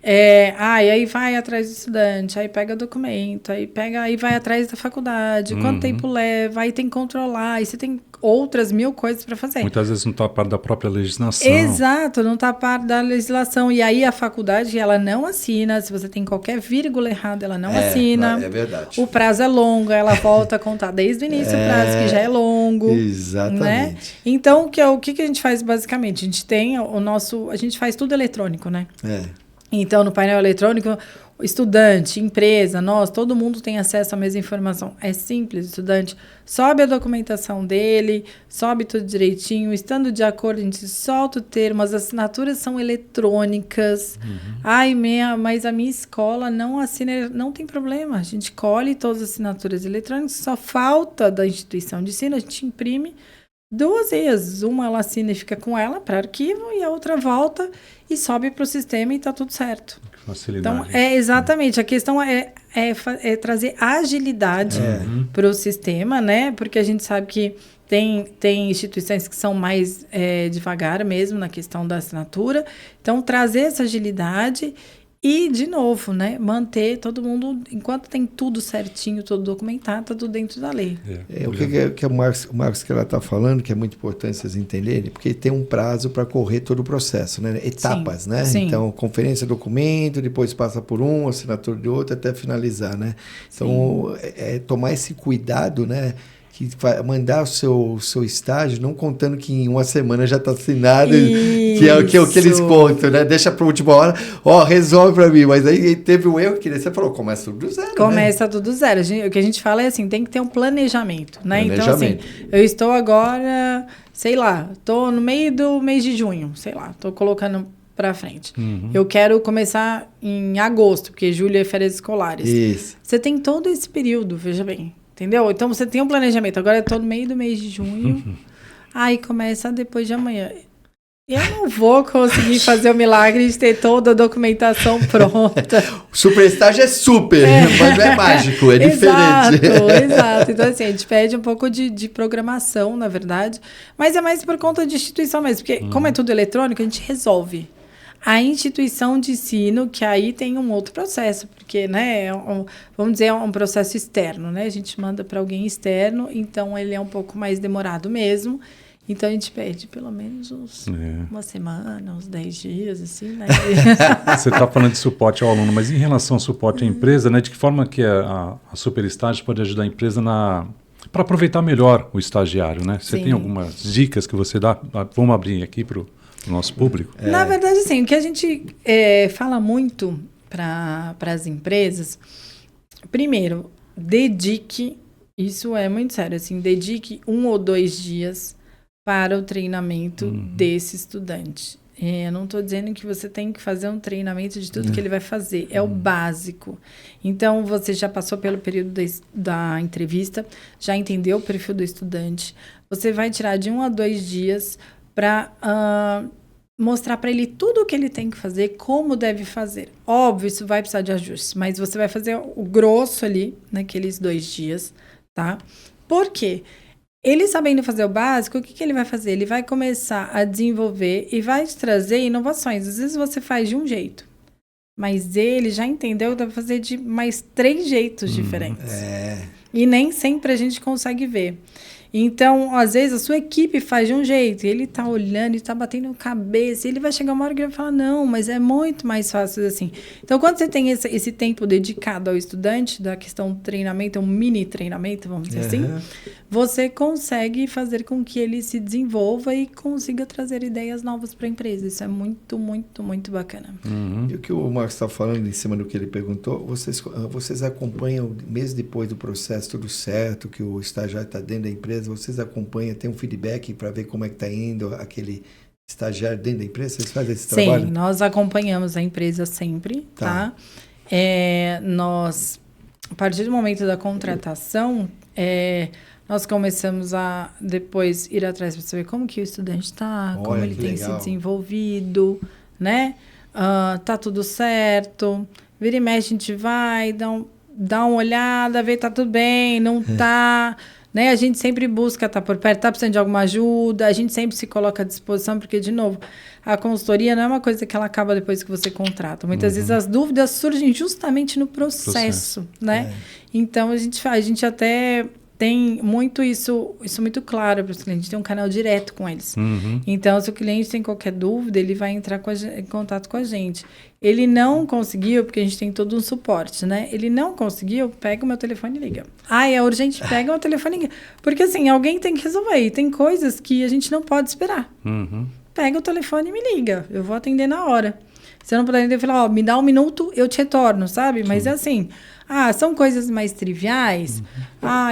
E aí vai atrás do estudante, aí pega documento, aí vai atrás da faculdade, quanto tempo leva, aí tem que controlar, aí você tem outras 1000 coisas para fazer. Muitas vezes não está a par da própria legislação. Exato, não está a par da legislação. E aí a faculdade, ela não assina, se você tem qualquer vírgula errada, ela não assina. É verdade. O prazo é longo, ela volta a contar desde o início o prazo, que já é longo. Exatamente. Né? Então, o que a gente faz basicamente? A gente tem a gente faz tudo eletrônico, né? Então, no painel eletrônico, estudante, empresa, todo mundo tem acesso à mesma informação. É simples, o estudante sobe a documentação dele, sobe tudo direitinho, estando de acordo, a gente solta o termo, as assinaturas são eletrônicas. Mas a minha escola não assina, não tem problema, a gente colhe todas as assinaturas eletrônicas, só falta da instituição de ensino, a gente imprime 2 vezes. Uma ela assina e fica com ela para arquivo, e a outra volta e sobe para o sistema e está tudo certo. Facilidade. Então, exatamente. A questão é trazer agilidade para o sistema, né? Porque a gente sabe que tem instituições que são mais devagar mesmo na questão da assinatura. Então, trazer essa agilidade e, de novo, né, manter todo mundo, enquanto tem tudo certinho, tudo documentado, tá tudo dentro da lei. O que o Marcos que ela está falando, que é muito importante vocês entenderem, porque tem um prazo para correr todo o processo, né? Etapas, né? Sim. Então, conferência, documento, depois passa por um, assinatura de outro, até finalizar, né? Então, tomar esse cuidado, né? Que mandar o seu estágio, não contando que em uma semana já está assinado, que é o que eles contam, né? Deixa para a última hora, resolve para mim. Mas aí teve um erro que você falou, começa tudo do zero. Começa tudo do zero. O que a gente fala é assim, tem que ter um planejamento, né? Então, assim, eu estou agora, sei lá, estou no meio do mês de junho, sei lá, estou colocando para frente. Eu quero começar em agosto, porque julho é férias escolares. Isso. Você tem todo esse período, veja bem. Entendeu? Então, você tem um planejamento. Agora, eu estou no meio do mês de junho. Aí, começa depois de amanhã. Eu não vou conseguir fazer o milagre de ter toda a documentação pronta. O super estágio é super, mas não é mágico, é diferente. Exato. Então, assim, a gente pede um pouco de programação, na verdade. Mas é mais por conta de instituição mesmo. Porque, como é tudo eletrônico, a gente resolve. A instituição de ensino, que aí tem um outro processo, porque, né, vamos dizer, é um processo externo, né? A gente manda para alguém externo, então ele é um pouco mais demorado mesmo. Então, a gente pede pelo menos uma semana, uns 10 dias, assim, né? Você está falando de suporte ao aluno, mas em relação ao suporte à empresa, né, de que forma que a Super Estágio pode ajudar a empresa para aproveitar melhor o estagiário, né? Você tem algumas dicas que você dá? Vamos abrir aqui para o nosso público? Na verdade, assim, o que a gente fala muito para as empresas, primeiro, dedique, isso é muito sério, assim, dedique 1 ou 2 dias para o treinamento desse estudante. Eu não estou dizendo que você tem que fazer um treinamento de tudo que ele vai fazer, é o básico. Então, você já passou pelo período da entrevista, já entendeu o perfil do estudante, você vai tirar de 1 a 2 dias para mostrar para ele tudo o que ele tem que fazer, como deve fazer. Óbvio, isso vai precisar de ajustes, mas você vai fazer o grosso ali, naqueles 2 dias, tá? Por quê? Ele sabendo fazer o básico, o que ele vai fazer? Ele vai começar a desenvolver e vai te trazer inovações. Às vezes você faz de um jeito, mas ele já entendeu que deve fazer de mais 3 jeitos diferentes. E nem sempre a gente consegue ver. Então, às vezes, a sua equipe faz de um jeito, e ele tá olhando, e tá batendo cabeça, e ele vai chegar uma hora que ele vai falar, não, mas é muito mais fácil assim. Então, quando você tem esse tempo dedicado ao estudante, da questão do treinamento, um mini treinamento, vamos dizer assim, você consegue fazer com que ele se desenvolva e consiga trazer ideias novas para a empresa. Isso é muito, muito, muito bacana. E o que o Marcos está falando, em cima do que ele perguntou, vocês acompanham, mesmo depois do processo tudo certo, que o estagiário está dentro da empresa, vocês acompanham, tem um feedback para ver como é que está indo aquele estagiário dentro da empresa? Vocês fazem esse trabalho? Sim, nós acompanhamos a empresa sempre, tá? Nós, a partir do momento da contratação, Nós começamos a depois ir atrás para saber como que o estudante está, como ele tem se desenvolvido, né? Tá tudo certo. Vira e mexe, a gente vai, dá uma olhada, vê tá tudo bem, não tá, né? A gente sempre busca estar por perto, tá precisando de alguma ajuda, a gente sempre se coloca à disposição, porque, de novo, a consultoria não é uma coisa que ela acaba depois que você contrata. Muitas vezes as dúvidas surgem justamente no processo, né? Então, a gente até tem muito isso muito claro para os clientes, tem um canal direto com eles. Então, se o cliente tem qualquer dúvida, ele vai entrar em contato com a gente. Ele não conseguiu, porque a gente tem todo um suporte, né? Ele não conseguiu, pega o meu telefone e liga. É urgente, pega o meu telefone e liga. Porque, assim, alguém tem que resolver. E tem coisas que a gente não pode esperar. Pega o telefone e me liga. Eu vou atender na hora. Se eu não puder atender, eu falo, me dá 1 minuto, eu te retorno, sabe? Mas é assim... são coisas mais triviais.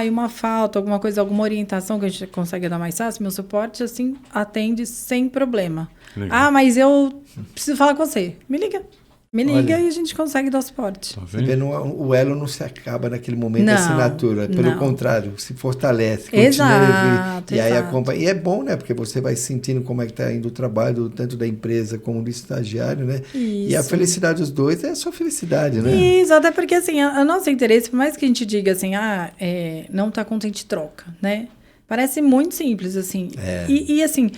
E uma falta, alguma coisa, alguma orientação que a gente consegue dar mais fácil. Meu suporte, assim, atende sem problema. Legal. Mas eu preciso falar com você. Me liga. Me liga e a gente consegue dar suporte. Tá vendo? O elo não se acaba naquele momento da assinatura. Pelo contrário, se fortalece. Exato. Aí acompanha. E é bom, né? Porque você vai sentindo como é que está indo o trabalho, tanto da empresa como do estagiário, né? Isso. E a felicidade dos dois é a sua felicidade, né? Isso, até porque, assim, o nosso interesse, por mais que a gente diga assim, não está contente, troca, né? Parece muito simples, assim. E assim...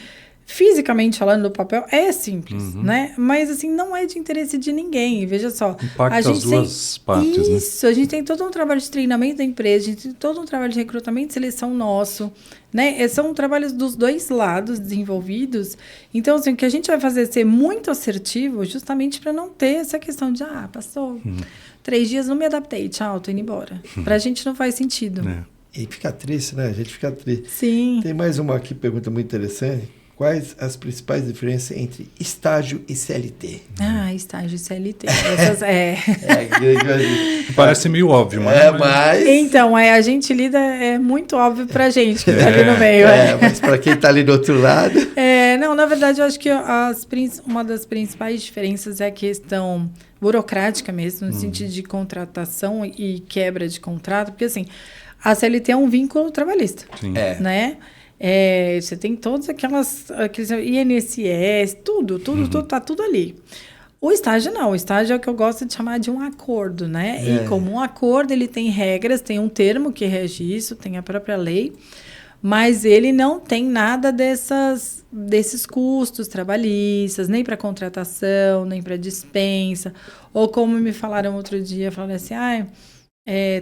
Fisicamente falando, no papel, é simples, né? Mas, assim, não é de interesse de ninguém. Veja só. Impacta as duas partes, né? Isso, a gente tem todo um trabalho de treinamento da empresa, a gente tem todo um trabalho de recrutamento e seleção nosso, né? São trabalhos dos dois lados desenvolvidos. Então, assim, o que a gente vai fazer é ser muito assertivo justamente para não ter essa questão de, passou 3 dias, não me adaptei, tchau, tô indo embora. Pra gente não faz sentido. E fica triste, né? A gente fica triste. Sim. Tem mais uma aqui, pergunta muito interessante. Quais as principais diferenças entre estágio e CLT? Estágio e CLT. Parece meio óbvio, mas... Então, a gente lida, é muito óbvio pra gente que tá ali no meio. Mas para quem tá ali do outro lado... Não, na verdade, eu acho que uma das principais diferenças é a questão burocrática mesmo, no sentido de contratação e quebra de contrato, porque, assim, a CLT é um vínculo trabalhista, né? Você tem todos aqueles INSS, tudo, tá tudo ali. O estágio não, o estágio é o que eu gosto de chamar de um acordo, né? E como um acordo, ele tem regras, tem um termo que rege isso, tem a própria lei, mas ele não tem nada desses custos trabalhistas, nem para contratação, nem para dispensa, ou como me falaram outro dia, falaram assim,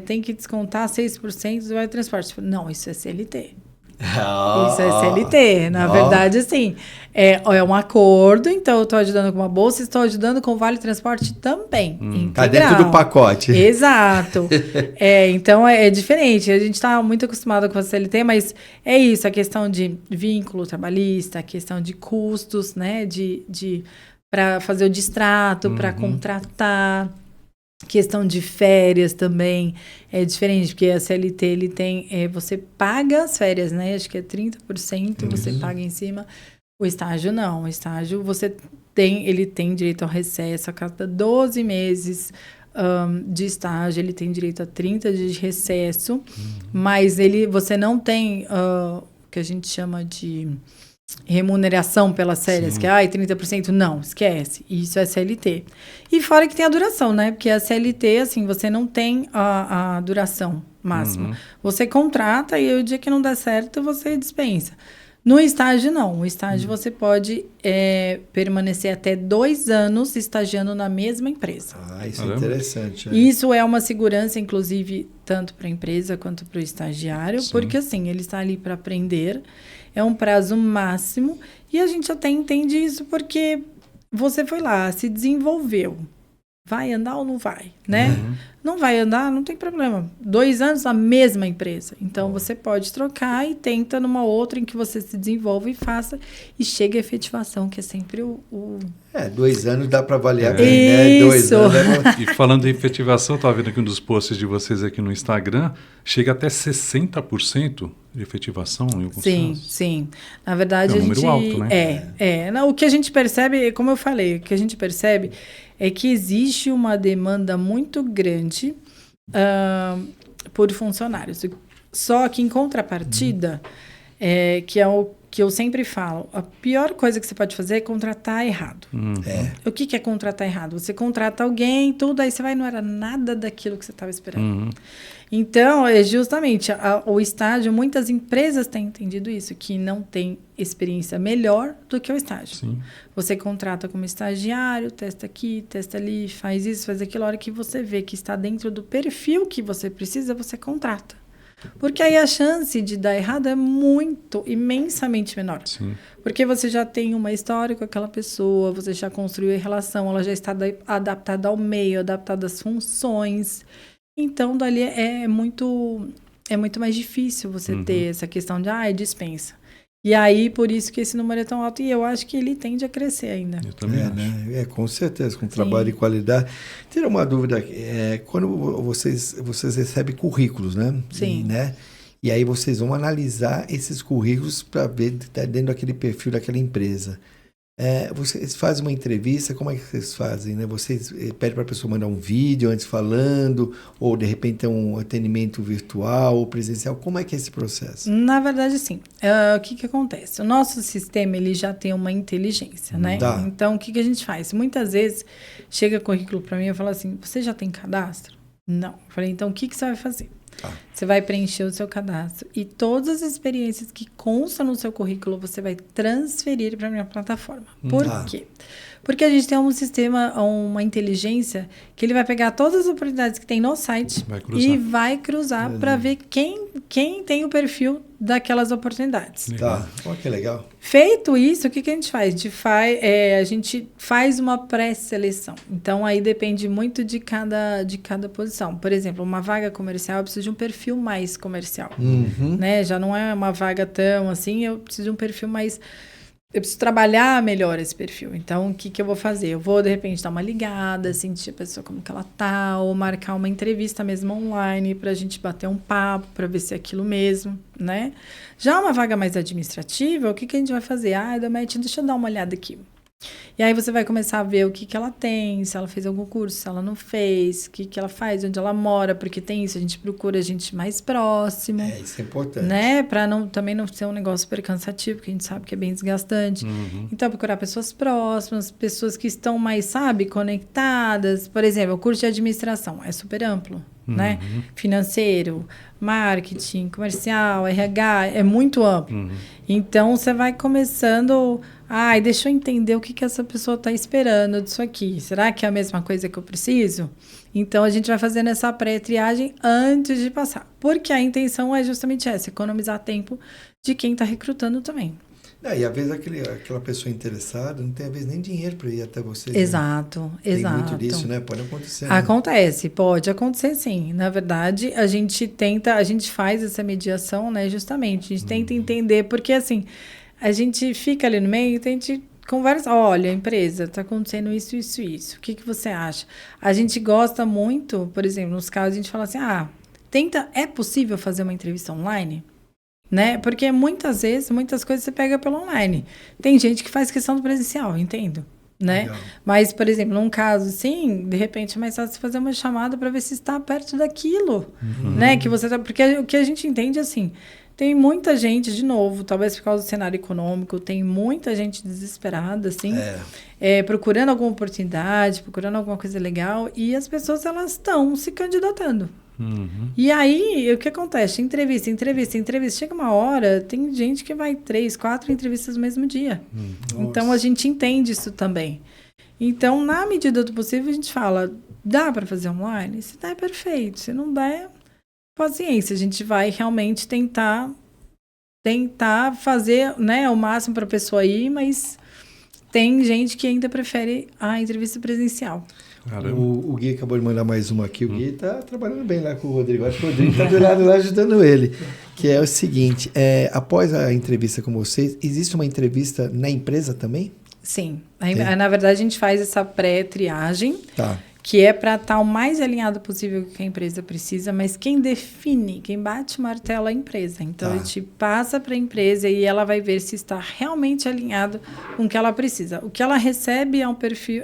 tem que descontar 6% do vale transporte. Não, isso é CLT. Isso é CLT, na verdade, assim, é um acordo, então eu estou ajudando com uma bolsa, estou ajudando com o vale transporte também. Tá dentro do pacote. Exato. Então é diferente, a gente está muito acostumado com a CLT, mas é isso, a questão de vínculo trabalhista, a questão de custos, né, para fazer o distrato, para contratar. Questão de férias também é diferente, porque a CLT, ele tem... você paga as férias, né? Acho que é 30%, você paga em cima. O estágio, não. O estágio, ele tem direito ao recesso a cada 12 meses de estágio, ele tem direito a 30 dias de recesso, mas você não tem o que a gente chama de... remuneração pelas férias, que 30%, não, esquece, isso é CLT. E fora que tem a duração, né, porque a CLT, assim, você não tem a duração máxima. Você contrata e o dia que não der certo, você dispensa. No estágio, não. O estágio você pode permanecer até 2 anos estagiando na mesma empresa. Isso é interessante. Isso é uma segurança, inclusive, tanto para a empresa quanto para o estagiário, porque, assim, ele está ali para aprender. É um prazo máximo e a gente até entende isso porque você foi lá, se desenvolveu. Vai andar ou não vai, né? Não vai andar, não tem problema. 2 anos na mesma empresa. Então, você pode trocar e tenta numa outra em que você se desenvolve e faça e chega à efetivação, que é sempre o... 2 anos dá para avaliar bem, né? 2 anos. E falando em efetivação, estava vendo aqui um dos posts de vocês aqui no Instagram, chega até 60% de efetivação em alguns casos. Sim. Na verdade, é um número alto, né? O que a gente percebe, como eu falei, o que a gente percebe é que existe uma demanda muito grande por funcionários. Só que em contrapartida, que é o que eu sempre falo, a pior coisa que você pode fazer é contratar errado. O que é contratar errado? Você contrata alguém, tudo, aí você vai, não era nada daquilo que você estava esperando. Então, é justamente o estágio, muitas empresas têm entendido isso, que não tem experiência melhor do que o estágio. Sim. Você contrata como estagiário, testa aqui, testa ali, faz isso, faz aquilo. A hora que você vê que está dentro do perfil que você precisa, você contrata. Porque aí a chance de dar errado é imensamente menor. Sim. Porque você já tem uma história com aquela pessoa, você já construiu a relação, ela já está adaptada ao meio, adaptada às funções. Então, dali é muito mais difícil você ter essa questão de, dispensa. E aí, por isso que esse número é tão alto. E eu acho que ele tende a crescer ainda. Eu também acho. Né? Com certeza, com trabalho de qualidade. Tira uma dúvida, quando vocês recebem currículos, né? Sim. Né? E aí vocês vão analisar esses currículos para ver se está dentro daquele perfil daquela empresa. Vocês fazem uma entrevista, como é que vocês fazem? Né? Vocês pedem para a pessoa mandar um vídeo antes falando, ou de repente é um atendimento virtual ou presencial? Como é que é esse processo? Na verdade, sim. O que acontece? O nosso sistema ele já tem uma inteligência, né? Tá. Então, o que a gente faz? Muitas vezes chega currículo para mim e fala assim, você já tem cadastro? Não. Eu falei, então o que você vai fazer? Você vai preencher o seu cadastro e todas as experiências que constam no seu currículo você vai transferir para a minha plataforma. Por quê? Porque a gente tem um sistema, uma inteligência que ele vai pegar todas as oportunidades que tem no site e vai cruzar para ver quem tem o perfil daquelas oportunidades. Tá, que legal. Feito isso, o que a gente faz? A gente faz uma pré-seleção. Então, aí depende muito de cada posição. Por exemplo, uma vaga comercial, eu preciso de um perfil mais comercial. Né? Já não é uma vaga tão assim, eu preciso de um perfil mais... Eu preciso trabalhar melhor esse perfil. Então, o que eu vou fazer? Eu vou, de repente, dar uma ligada, sentir a pessoa como que ela tá, ou marcar uma entrevista mesmo online pra gente bater um papo, pra ver se é aquilo mesmo, né? Já uma vaga mais administrativa, o que a gente vai fazer? Domete, deixa eu dar uma olhada aqui. E aí você vai começar a ver o que ela tem, se ela fez algum curso, se ela não fez, o que ela faz, onde ela mora, porque tem isso, a gente procura gente mais próximo. Isso é importante. Né? Para também não ser um negócio super cansativo, que a gente sabe que é bem desgastante. Então, procurar pessoas próximas, pessoas que estão mais, conectadas. Por exemplo, o curso de administração é super amplo, né? Financeiro, marketing, comercial, RH, é muito amplo. Então, você vai começando... deixa eu entender o que essa pessoa está esperando disso aqui. Será que é a mesma coisa que eu preciso? Então, a gente vai fazendo essa pré-triagem antes de passar. Porque a intenção é justamente essa, economizar tempo de quem está recrutando também. E às vezes aquela pessoa interessada não tem às vezes nem dinheiro para ir até você. Exato, né? exato. Tem muito disso, né? Pode acontecer. Né? Acontece, pode acontecer sim. Na verdade, a gente faz essa mediação, né? Justamente, a gente tenta entender, porque assim... A gente fica ali no meio e a gente conversa. Olha, empresa, está acontecendo isso, isso, isso. O que você acha? A gente gosta muito, por exemplo, nos casos, a gente fala assim, é possível fazer uma entrevista online? Né? Porque muitas vezes, muitas coisas você pega pelo online. Tem gente que faz questão do presencial, entendo. Né? Legal. Mas, por exemplo, num caso assim, de repente é mais fácil fazer uma chamada para ver se está perto daquilo. Né? Que você porque o que a gente entende assim... Tem muita gente, de novo, talvez por causa do cenário econômico, tem muita gente desesperada, assim, procurando alguma oportunidade, procurando alguma coisa legal, e as pessoas, elas estão se candidatando. E aí, o que acontece? Entrevista. Chega uma hora, tem gente que vai 3, 4 entrevistas no mesmo dia. Então, a gente entende isso também. Então, na medida do possível, a gente fala, dá para fazer online? Se der, é perfeito. Se não der... paciência, a gente vai realmente tentar fazer, né, o máximo para a pessoa ir, mas tem gente que ainda prefere a entrevista presencial. O Gui acabou de mandar mais uma aqui. O Gui está trabalhando bem lá com o Rodrigo. Acho que o Rodrigo está do lado lá ajudando ele. Que é o seguinte, após a entrevista com vocês, existe uma entrevista na empresa também? Sim. Na verdade, a gente faz essa pré-triagem. Tá. Que é para estar o mais alinhado possível com o que a empresa precisa, mas quem define, quem bate o martelo é a empresa. Então, a gente passa para a empresa e ela vai ver se está realmente alinhado com o que ela precisa. O que ela recebe é um perfil,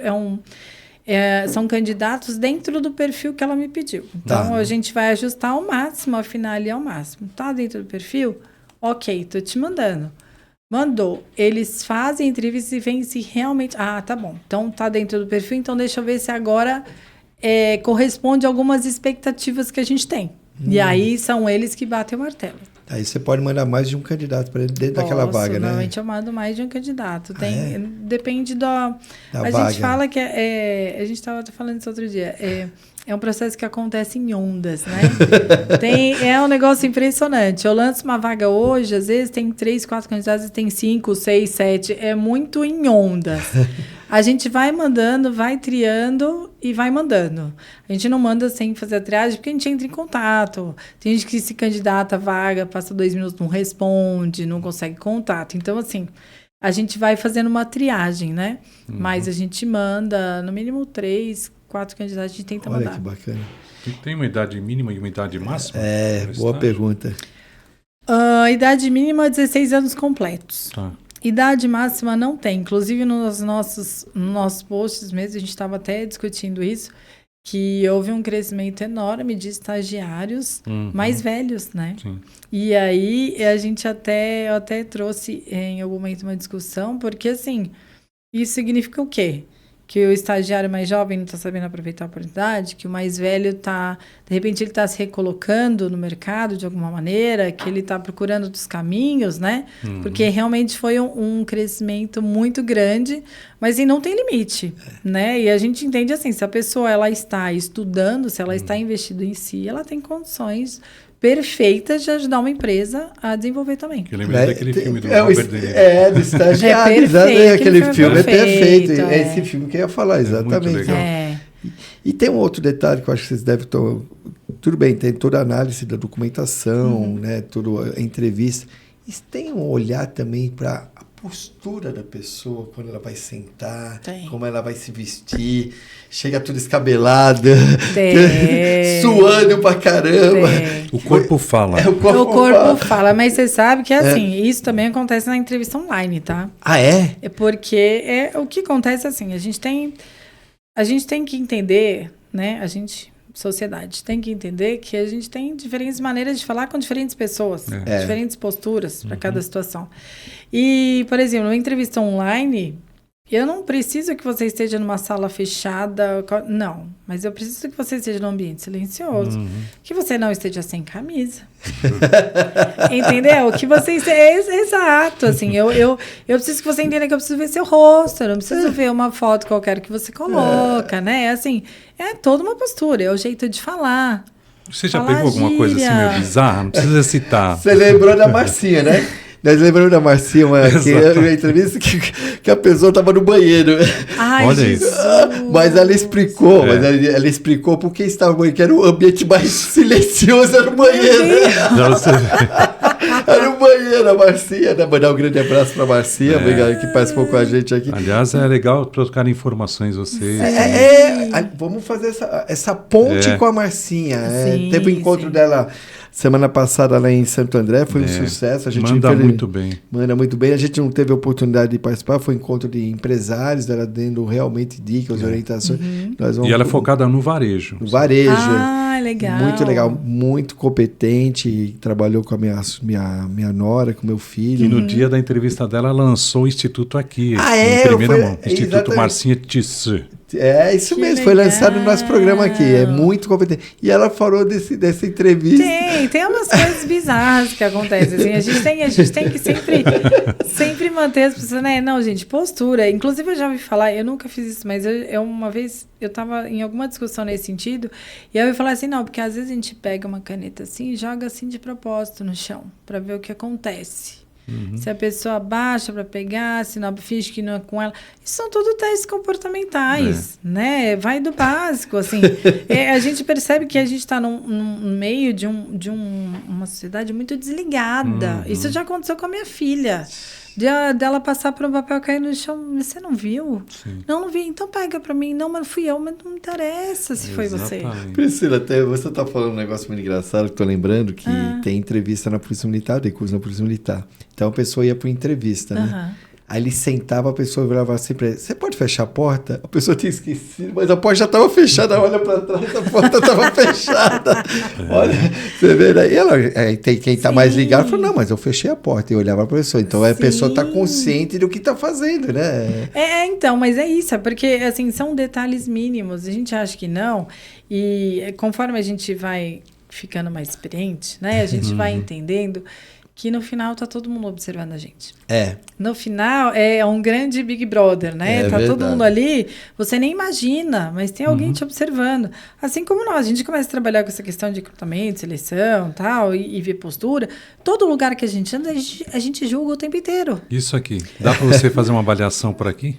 são candidatos dentro do perfil que ela me pediu. Então, a gente vai ajustar ao máximo, afinar ali ao máximo. Tá dentro do perfil? Ok, tô te mandando. Mandou. Eles fazem entrevista e veem se realmente... Ah, tá bom. Então, tá dentro do perfil. Então, deixa eu ver se agora corresponde a algumas expectativas que a gente tem. E aí, são eles que batem o martelo. Aí você pode mandar mais de um candidato para dentro daquela vaga, né? Normalmente eu mando mais de um candidato. Depende da vaga. Gente fala que a gente estava falando isso outro dia. É um processo que acontece em ondas, né? É um negócio impressionante. Eu lanço uma vaga hoje, às vezes tem 3, 4 candidatos, tem 5, 6, 7. É muito em ondas. A gente vai mandando, vai triando e vai mandando. A gente não manda sem fazer a triagem, porque a gente entra em contato. Tem gente que se candidata à vaga, passa 2 minutos, não responde, não consegue contato. Então, assim, a gente vai fazendo uma triagem, né? Mas a gente manda, no mínimo, 3, 4 candidatos, a gente tenta mandar. Olha que bacana. Tem uma idade mínima e uma idade máxima? Boa pergunta. A idade mínima é 16 anos completos. Tá. Idade máxima não tem. Inclusive, nos nossos posts mesmo, a gente estava até discutindo isso, que houve um crescimento enorme de estagiários mais velhos, né? Sim. E aí, eu até trouxe em algum momento uma discussão, porque, assim, isso significa o quê? Que o estagiário mais jovem não está sabendo aproveitar a oportunidade, que o mais velho de repente ele está se recolocando no mercado de alguma maneira, que ele está procurando outros caminhos, né? Porque realmente foi um crescimento muito grande, mas não tem limite, né? E a gente entende assim, se a pessoa ela está estudando, se ela está investindo em si, ela tem condições perfeitas de ajudar uma empresa a desenvolver também. Eu lembrei daquele filme do Robert De Niro. Do estagiário. Aquele filme é perfeito. É esse filme que eu ia falar, exatamente. Muito legal. E tem um outro detalhe que eu acho que vocês devem... Tudo bem, tem toda a análise da documentação, né, toda a entrevista. E tem um olhar também para a postura da pessoa, quando ela vai sentar, como ela vai se vestir, chega tudo descabelada, suando pra caramba. O corpo fala. O corpo fala, mas você sabe que assim, isso também acontece na entrevista online, tá? Ah, é? É porque o que acontece assim, a gente tem que entender, né? Sociedade tem que entender que a gente tem diferentes maneiras de falar com diferentes pessoas, diferentes posturas para cada situação. E, por exemplo, uma entrevista online, eu não preciso que você esteja numa sala fechada, não, mas eu preciso que você esteja num ambiente silencioso, que você não esteja sem camisa. Entendeu? Que você esteja... Exato, assim, eu preciso que você entenda que eu preciso ver seu rosto, eu não preciso ver uma foto qualquer que você coloca, né? Assim, é toda uma postura, é o jeito de falar. Você já pegou alguma coisa assim meio bizarra? Não precisa citar. Você lembrou da Marcinha, né? Nós lembramos da Marcinha, uma entrevista que a pessoa estava no banheiro. Ai, olha Jesus. isso. Mas ela explicou, ela explicou por que estava no banheiro, que era o ambiente mais silencioso, era o banheiro. Era o banheiro, a Marcinha, né? Mandar um grande abraço para a Marcinha, obrigado, que participou com a gente aqui. Aliás, é legal trocar informações vocês. Vamos fazer essa ponte com a Marcinha. Teve o encontro dela semana passada lá em Santo André, foi um sucesso. A gente manda muito bem. Manda muito bem. A gente não teve a oportunidade de participar, foi um encontro de empresários, dela dando realmente dicas, orientações. E ela é focada no varejo. No varejo. Ah, legal. Muito legal, muito competente, trabalhou com a minha nora, com meu filho. E no dia da entrevista dela, lançou o Instituto aqui, em primeira mão. Instituto exatamente. Marcinha Tissu. É isso que mesmo, legal. Foi lançado no nosso programa aqui, é muito competente. E ela falou dessa entrevista. Tem umas coisas bizarras que acontecem, assim, a gente tem que sempre manter as pessoas, né? Não, gente, postura. Inclusive, eu já ouvi falar, eu nunca fiz isso, mas uma vez eu estava em alguma discussão nesse sentido, e eu ia falar assim, não, porque às vezes a gente pega uma caneta assim e joga assim de propósito no chão, para ver o que acontece. Se a pessoa abaixa para pegar, se não finge que não é com ela. Isso são tudo testes comportamentais, né? Vai do básico, assim. A gente percebe que a gente está no meio de uma sociedade muito desligada. Isso já aconteceu com a minha filha. Dela passar por um papel cair no chão. Você não viu? Sim. Não vi. Então pega pra mim. Não, mas não fui eu. Mas não interessa se foi você. Priscila, até você tá falando um negócio muito engraçado que tô lembrando que tem entrevista na Polícia Militar, tem curso na Polícia Militar. Então a pessoa ia para entrevista, né? Aí ele sentava, a pessoa virava assim pra ele, você pode fechar a porta? A pessoa tinha esquecido, mas a porta já estava fechada, olha para trás, a porta estava fechada. Olha, você vê daí, aí tem quem está mais ligado, falou, não, mas eu fechei a porta, e olhava para a pessoa. Então a pessoa está consciente do que está fazendo, né? Então, mas é isso, porque assim, são detalhes mínimos, a gente acha que não, e conforme a gente vai ficando mais experiente, né, a gente vai entendendo que no final tá todo mundo observando a gente. No final é um grande Big Brother, né? Tá verdade. Todo mundo ali, você nem imagina, mas tem alguém te observando. Assim como nós, a gente começa a trabalhar com essa questão de recrutamento, seleção, tal, e ver postura. Todo lugar que a gente anda, a gente julga o tempo inteiro. Isso aqui, dá para você fazer uma avaliação por aqui?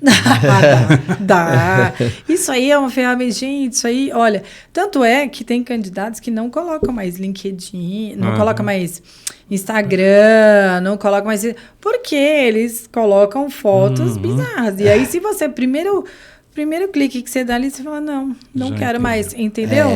Dá. Isso aí é uma ferramenta, gente, isso aí, olha, tanto é que tem candidatos que não colocam mais LinkedIn, não colocam mais Instagram, não colocam mais... Porque eles colocam fotos bizarras. E aí, se você... Primeiro clique que você dá ali, você fala, não já quero mais, entendeu?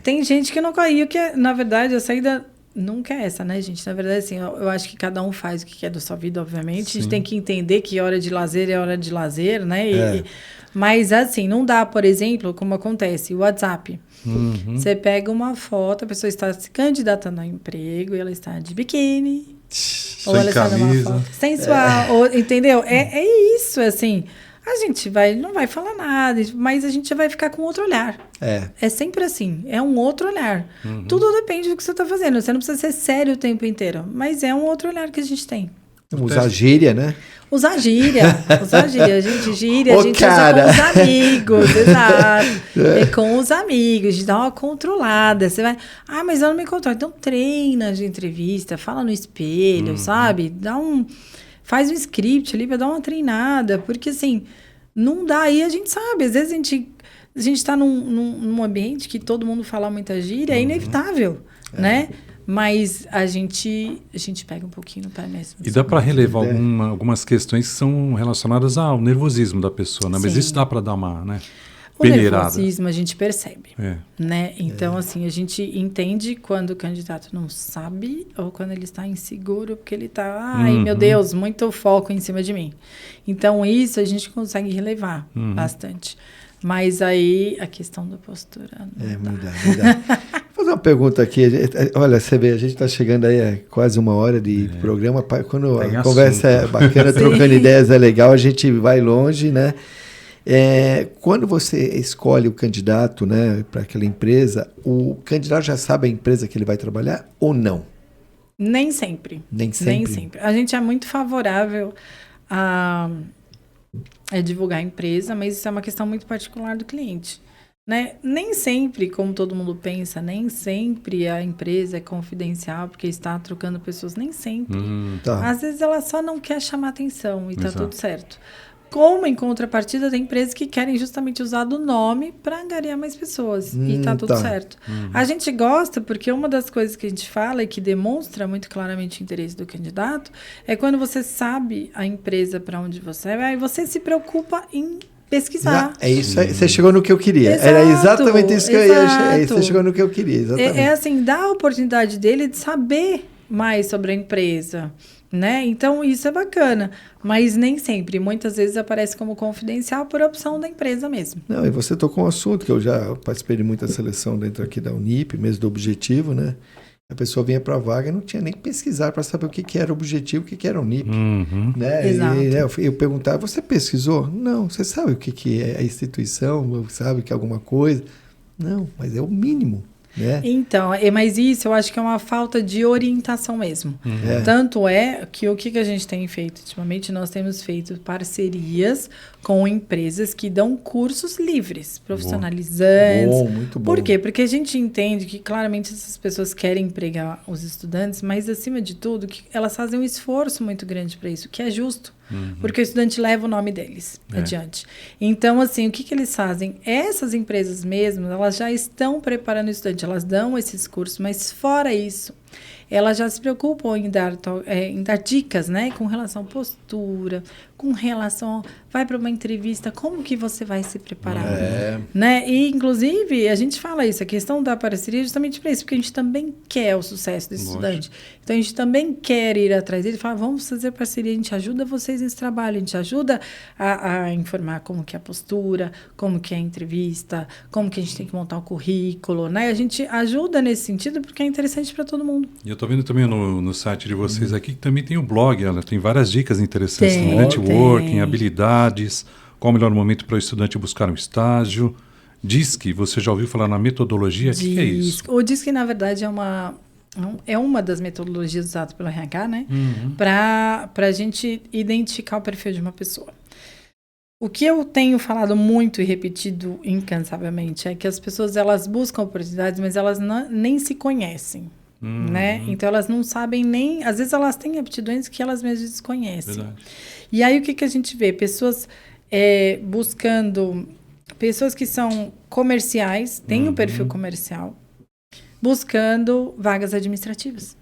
Tem gente que não... E o que, na verdade, a saída nunca é essa, né, gente? Na verdade, assim, eu acho que cada um faz o que quer da sua vida, obviamente. Sim. A gente tem que entender que hora de lazer é hora de lazer, né? Mas, assim, não dá, por exemplo, como acontece, o WhatsApp. Você pega uma foto, a pessoa está se candidatando ao emprego e ela está de biquíni. Ou ela está numa foto sensual. Ou, entendeu? É isso, assim. A gente não vai falar nada, mas a gente já vai ficar com outro olhar. É sempre assim, é um outro olhar. Tudo depende do que você está fazendo. Você não precisa ser sério o tempo inteiro, mas é um outro olhar que a gente tem. Usar gíria, né? Usar gíria. A gente gira, a gente usa com os amigos, exato. É com os amigos, a gente dá uma controlada. Você vai, mas eu não me controlo. Então treina de entrevista, fala no espelho, sabe? Faz um script ali, vai dar uma treinada. Porque assim, não dá. Aí a gente sabe, às vezes a gente está num ambiente que todo mundo fala muita gíria, é inevitável, né? Mas a gente pega um pouquinho no pé mesmo. E dá para relevar algumas questões que são relacionadas ao nervosismo da pessoa, né? Mas isso dá para dar uma, né, peneirada. O nervosismo a gente percebe, né? Então, assim, a gente entende quando o candidato não sabe ou quando ele está inseguro, porque ele está, meu Deus, muito foco em cima de mim. Então, isso a gente consegue relevar bastante. Mas aí, a questão da postura... Mudar. Vou fazer uma pergunta aqui. Olha, você vê, a gente está chegando aí a quase 1 hora de programa. Quando a conversa é bacana, trocando ideias é legal, a gente vai longe, né? Quando você escolhe o candidato, né, para aquela empresa, o candidato já sabe a empresa que ele vai trabalhar ou não? Nem sempre. Nem sempre. A gente é muito favorável a divulgar a empresa, mas isso é uma questão muito particular do cliente, né? Nem sempre, como todo mundo pensa, nem sempre a empresa é confidencial porque está trocando pessoas, nem sempre. Às vezes ela só não quer chamar atenção e está tudo certo. Como em contrapartida, tem empresas que querem justamente usar do nome para angariar mais pessoas. E tá tudo certo. A gente gosta porque uma das coisas que a gente fala e que demonstra muito claramente o interesse do candidato é quando você sabe a empresa para onde você vai e você se preocupa em pesquisar. É isso aí. Você chegou no que eu queria. Era exatamente isso que eu ia achar. Você chegou no que eu queria, exatamente. É assim, dá a oportunidade dele de saber mais sobre a empresa, né? Então, isso é bacana. Mas nem sempre. Muitas vezes aparece como confidencial por opção da empresa mesmo. Não, e você tocou um assunto que eu já participei de muita seleção dentro aqui da Unip, mesmo do Objetivo, né? A pessoa vinha para a vaga e não tinha nem que pesquisar para saber o que era o Objetivo, o que era a Unip. Né? Exato. E, eu perguntava, você pesquisou? Não. Você sabe o que é a instituição? Sabe que é alguma coisa? Não, mas é o mínimo. Né? Então, mas isso eu acho que é uma falta de orientação mesmo. Tanto é que o que a gente tem feito ultimamente, nós temos feito parcerias com empresas que dão cursos livres, profissionalizantes. Muito bom. Por quê? Porque a gente entende que claramente essas pessoas querem empregar os estudantes, mas acima de tudo, que elas fazem um esforço muito grande para isso, que é justo. Porque o estudante leva o nome deles adiante. Então, assim, o que eles fazem? Essas empresas mesmo, elas já estão preparando o estudante, elas dão esses cursos, mas fora isso, elas já se preocupam em dar dicas, né? Com relação à postura, com relação... Vai para uma entrevista, como que você vai se preparar? Né? E, inclusive, a gente fala isso, a questão da parceria é justamente para isso, porque a gente também quer o sucesso desse estudante. Então, a gente também quer ir atrás dele e falar, vamos fazer parceria, a gente ajuda vocês nesse trabalho, a gente ajuda a informar como que é a postura, como que é a entrevista, como que a gente tem que montar o currículo, né? A gente ajuda nesse sentido porque é interessante para todo mundo. E eu estou vendo também no site de vocês aqui que também tem o blog, ela tem várias dicas interessantes, networking, habilidades, qual o melhor momento para o estudante buscar um estágio. DISC, você já ouviu falar na metodologia? O que é isso? O DISC, na verdade, é uma das metodologias usadas pelo RH, né? Para a gente identificar o perfil de uma pessoa. O que eu tenho falado muito e repetido incansavelmente é que as pessoas, elas buscam oportunidades, mas elas nem se conhecem, né? Então, elas não sabem nem... Às vezes, elas têm aptidões que elas mesmas desconhecem. Verdade. E aí, o que a gente vê? Pessoas buscando... Pessoas que são comerciais, têm um perfil comercial, buscando vagas administrativas.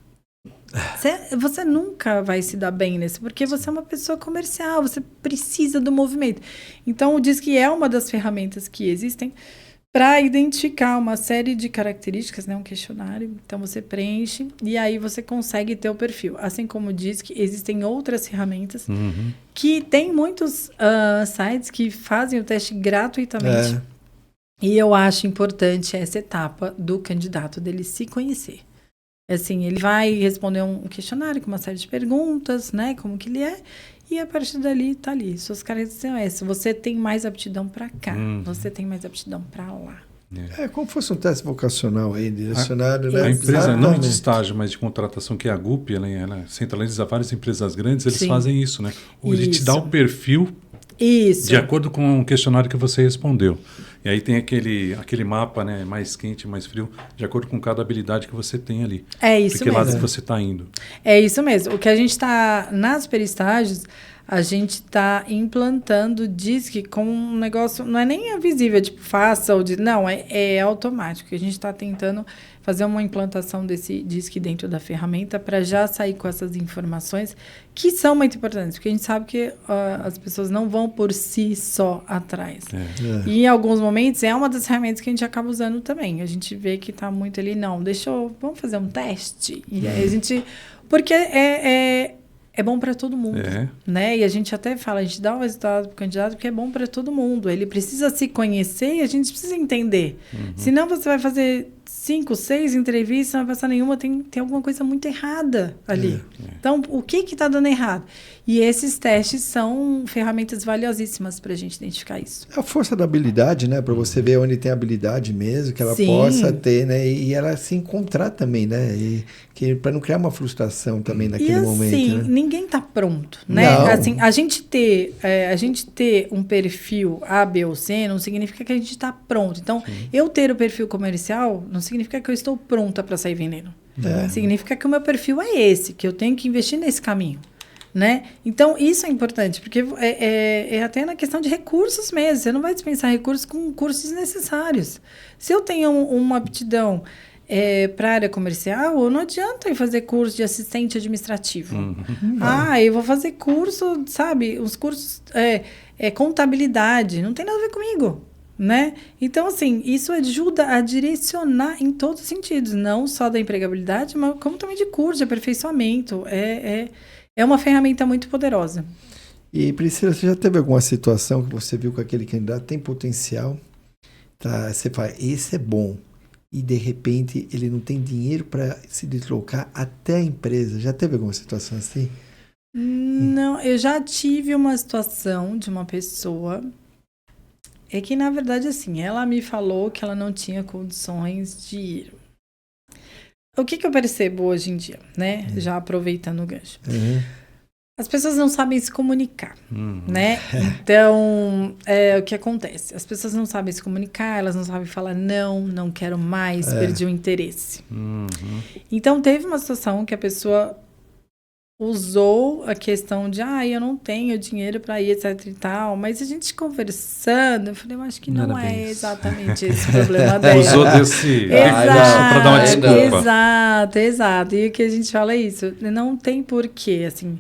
Você nunca vai se dar bem nesse, porque você é uma pessoa comercial, você precisa do movimento. Então, o DISC é uma das ferramentas que existem para identificar uma série de características, né, um questionário. Então, você preenche e aí você consegue ter o perfil. Assim como o DISC, existem outras ferramentas que tem muitos sites que fazem o teste gratuitamente. E eu acho importante essa etapa do candidato, dele se conhecer. Assim, ele vai responder um questionário com uma série de perguntas, né? Como que ele é. E a partir dali, tá ali. Suas características são essas. Você tem mais aptidão para cá. Você tem mais aptidão para lá. Como fosse um teste vocacional aí, direcionado, né? A empresa, não de estágio, mas de contratação, que é a GUP, ela centraliza várias empresas grandes, eles fazem isso, né? Ele te dá o perfil de acordo com o questionário que você respondeu. E aí tem aquele mapa, né, mais quente, mais frio, de acordo com cada habilidade que você tem ali. É isso mesmo. De que lado você está indo. É isso mesmo. O que a gente está, nas peristágios, a gente está implantando DISC com um negócio, não é nem visível, tipo, faça ou não, é automático. A gente está tentando fazer uma implantação desse DISC dentro da ferramenta para já sair com essas informações que são muito importantes, porque a gente sabe que as pessoas não vão por si só atrás. E em alguns momentos é uma das ferramentas que a gente acaba usando também. A gente vê que está muito ali, vamos fazer um teste. E aí a gente... Porque é bom para todo mundo, né? E a gente até fala, a gente dá o resultado para o candidato porque é bom para todo mundo. Ele precisa se conhecer e a gente precisa entender. Senão você vai fazer 5, 6 entrevistas, não vai passar nenhuma, tem alguma coisa muito errada ali. Então, o que está dando errado? E esses testes são ferramentas valiosíssimas para a gente identificar isso. É a força da habilidade, né? Para você ver onde tem habilidade mesmo, que ela possa ter, né? E ela se encontrar também, né? Para não criar uma frustração também naquele momento. E assim, né? Ninguém está pronto, né? Assim, a gente ter um perfil A, B ou C não significa que a gente está pronto. Então, eu ter o perfil comercial não significa que eu estou pronta para sair vendendo. Significa que o meu perfil é esse, que eu tenho que investir nesse caminho. Né? Então, isso é importante, porque é até na questão de recursos mesmo. Você não vai dispensar recursos com cursos desnecessários. Se eu tenho uma aptidão para a área comercial, não adianta eu fazer curso de assistente administrativo. Eu vou fazer curso, sabe? Os cursos contabilidade, não tem nada a ver comigo. Né? Então, assim, isso ajuda a direcionar em todos os sentidos, não só da empregabilidade, mas como também de curso, de aperfeiçoamento. É uma ferramenta muito poderosa. E, Priscila, você já teve alguma situação que você viu que aquele candidato tem potencial? Tá? Você fala, esse é bom. E, de repente, ele não tem dinheiro para se deslocar até a empresa. Já teve alguma situação assim? Não, eu já tive uma situação de uma pessoa... É que, na verdade, assim, ela me falou que ela não tinha condições de ir. O que eu percebo hoje em dia, né? Já aproveitando o gancho. As pessoas não sabem se comunicar, né? Então, o que acontece? As pessoas não sabem se comunicar, elas não sabem falar não quero mais, perdi o interesse. Então, teve uma situação que a pessoa usou a questão de, eu não tenho dinheiro para ir, etc e tal, mas a gente conversando, eu falei, eu acho que não é exatamente esse o problema dela. Usou desse... Exato, só para dar uma desculpa. Exato. E o que a gente fala é isso, não tem porquê, assim,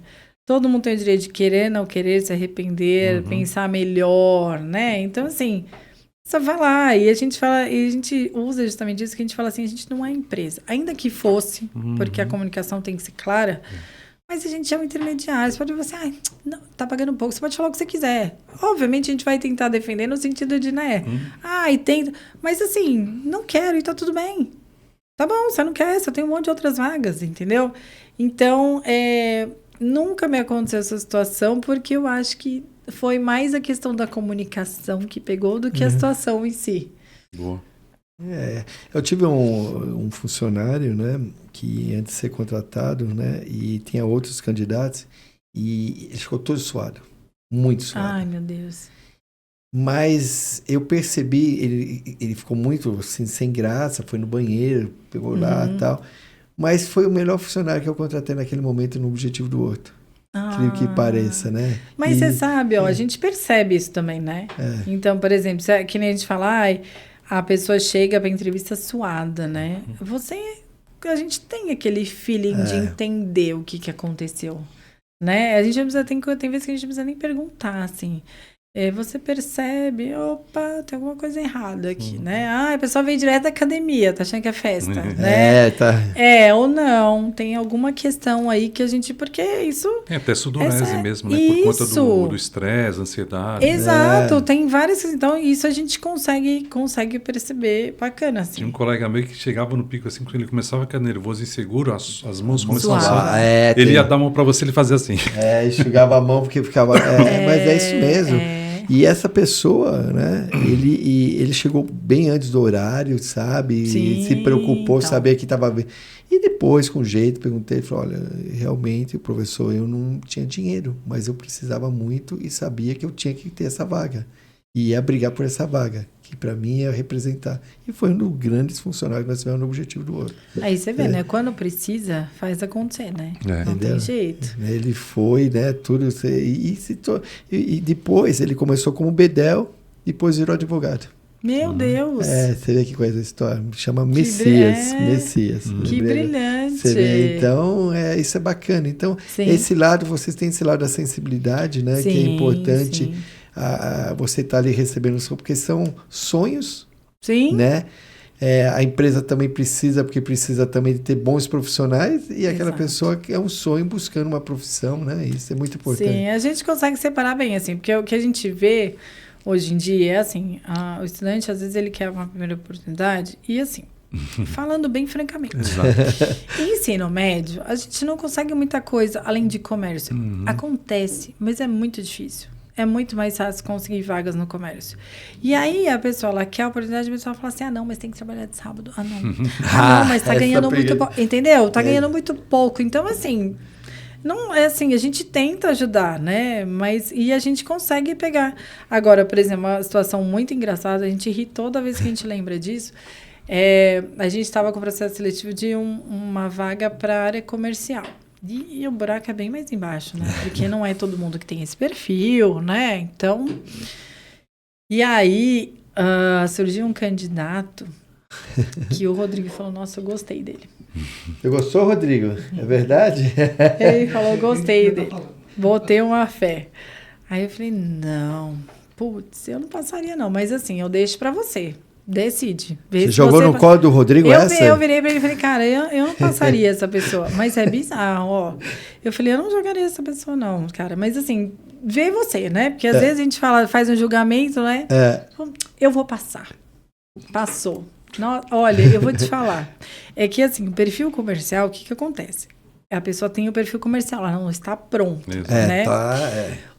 todo mundo tem o direito de querer, não querer, se arrepender, pensar melhor, né? Então, assim, só vai lá, e a gente fala, e a gente usa justamente isso, que a gente fala assim, a gente não é empresa, ainda que fosse, porque a comunicação tem que ser clara, mas a gente é um intermediário. Você pode falar assim, não, tá pagando pouco. Você pode falar o que você quiser. Obviamente, a gente vai tentar defender no sentido de, né? E tenta. Mas assim, não quero e tá tudo bem. Tá bom, você não quer, você tem um monte de outras vagas, entendeu? Então, nunca me aconteceu essa situação, porque eu acho que foi mais a questão da comunicação que pegou do que a situação em si. Boa. Eu tive um funcionário, né, que antes de ser contratado, né, e tinha outros candidatos, e ele ficou todo suado, muito suado. Ai, meu Deus. Mas eu percebi, ele ficou muito assim, sem graça, foi no banheiro, pegou lá e tal, mas foi o melhor funcionário que eu contratei naquele momento no objetivo do outro. Creio que pareça, né? Mas você sabe, a gente percebe isso também, né? Então, por exemplo, que nem a gente fala, a pessoa chega para entrevista suada, né? A gente tem aquele feeling de entender o que aconteceu, né? A gente não precisa, tem vezes que a gente não precisa nem perguntar, assim. Você percebe, opa, tem alguma coisa errada aqui, né? A pessoa veio direto da academia, tá achando que é festa, né? Tá. Ou não, tem alguma questão aí que a gente, porque isso... até sudorese mesmo, né? Por conta do estresse, ansiedade. Exato, tem várias, então isso a gente consegue perceber, bacana, assim. Tinha um colega meu que chegava no pico, assim, quando ele começava a ficar nervoso, inseguro, as mãos começavam a suar. Ele ia dar a mão pra você, ele fazia assim. Enxugava a mão porque ficava... mas é isso mesmo. E essa pessoa, né, ele chegou bem antes do horário, sabe? Sim, e se preocupou, então. sabia que estava bem. E depois, com jeito, perguntei, ele falou, olha, realmente, professor, eu não tinha dinheiro, mas eu precisava muito e sabia que eu tinha que ter essa vaga. E ia brigar por essa vaga, que para mim ia representar. E foi um dos grandes funcionários que nós tivemos no objetivo do outro. Aí você vê, né? Quando precisa, faz acontecer, né? Não tem jeito. Ele foi, né? Tudo. E depois ele começou como bedel, depois virou advogado. Meu Deus! Você vê que coisa a história. Chama Messias. Messias. Que brilhante! Você vê, então, isso é bacana. Então, esse lado, vocês têm esse lado da sensibilidade, né? Sim, que é importante. Sim. Você está ali recebendo, porque são sonhos, sim. né? A empresa também precisa, porque precisa também de ter bons profissionais, e aquela pessoa que é um sonho buscando uma profissão, né? Isso é muito importante. Sim, a gente consegue separar bem, assim, porque o que a gente vê hoje em dia é assim, o estudante, às vezes, ele quer uma primeira oportunidade, e assim, falando bem francamente. Em ensino médio, a gente não consegue muita coisa além de comércio. Acontece, mas é muito difícil. É muito mais fácil conseguir vagas no comércio. E aí, a pessoa, ela quer a oportunidade, a pessoa fala assim, não, mas tem que trabalhar de sábado. Não, mas tá ganhando muito pouco. Entendeu? Tá ganhando muito pouco. Então, assim, não é assim, a gente tenta ajudar, né? E a gente consegue pegar. Agora, por exemplo, uma situação muito engraçada, a gente ri toda vez que a gente lembra disso. A gente estava com o processo seletivo de uma vaga para a área comercial. E o buraco é bem mais embaixo, né? Porque não é todo mundo que tem esse perfil, né? Então... E aí, surgiu um candidato que o Rodrigo falou, nossa, eu gostei dele. Você gostou, Rodrigo? É verdade? Ele falou, gostei dele. Botei uma fé. Aí eu falei, não, putz, eu não passaria não. Mas assim, eu deixo pra você. Decide. Você jogou no colo do Rodrigo Eu virei pra ele e falei, cara, eu não passaria essa pessoa. Mas é bizarro, ó. Eu falei, eu não jogaria essa pessoa não, cara. Mas assim, vê você, né? Porque às vezes a gente faz um julgamento, né? Eu vou passar. Passou. Olha, eu vou te falar. É que assim, o perfil comercial, o que acontece? A pessoa tem o perfil comercial, ela não está pronta, né?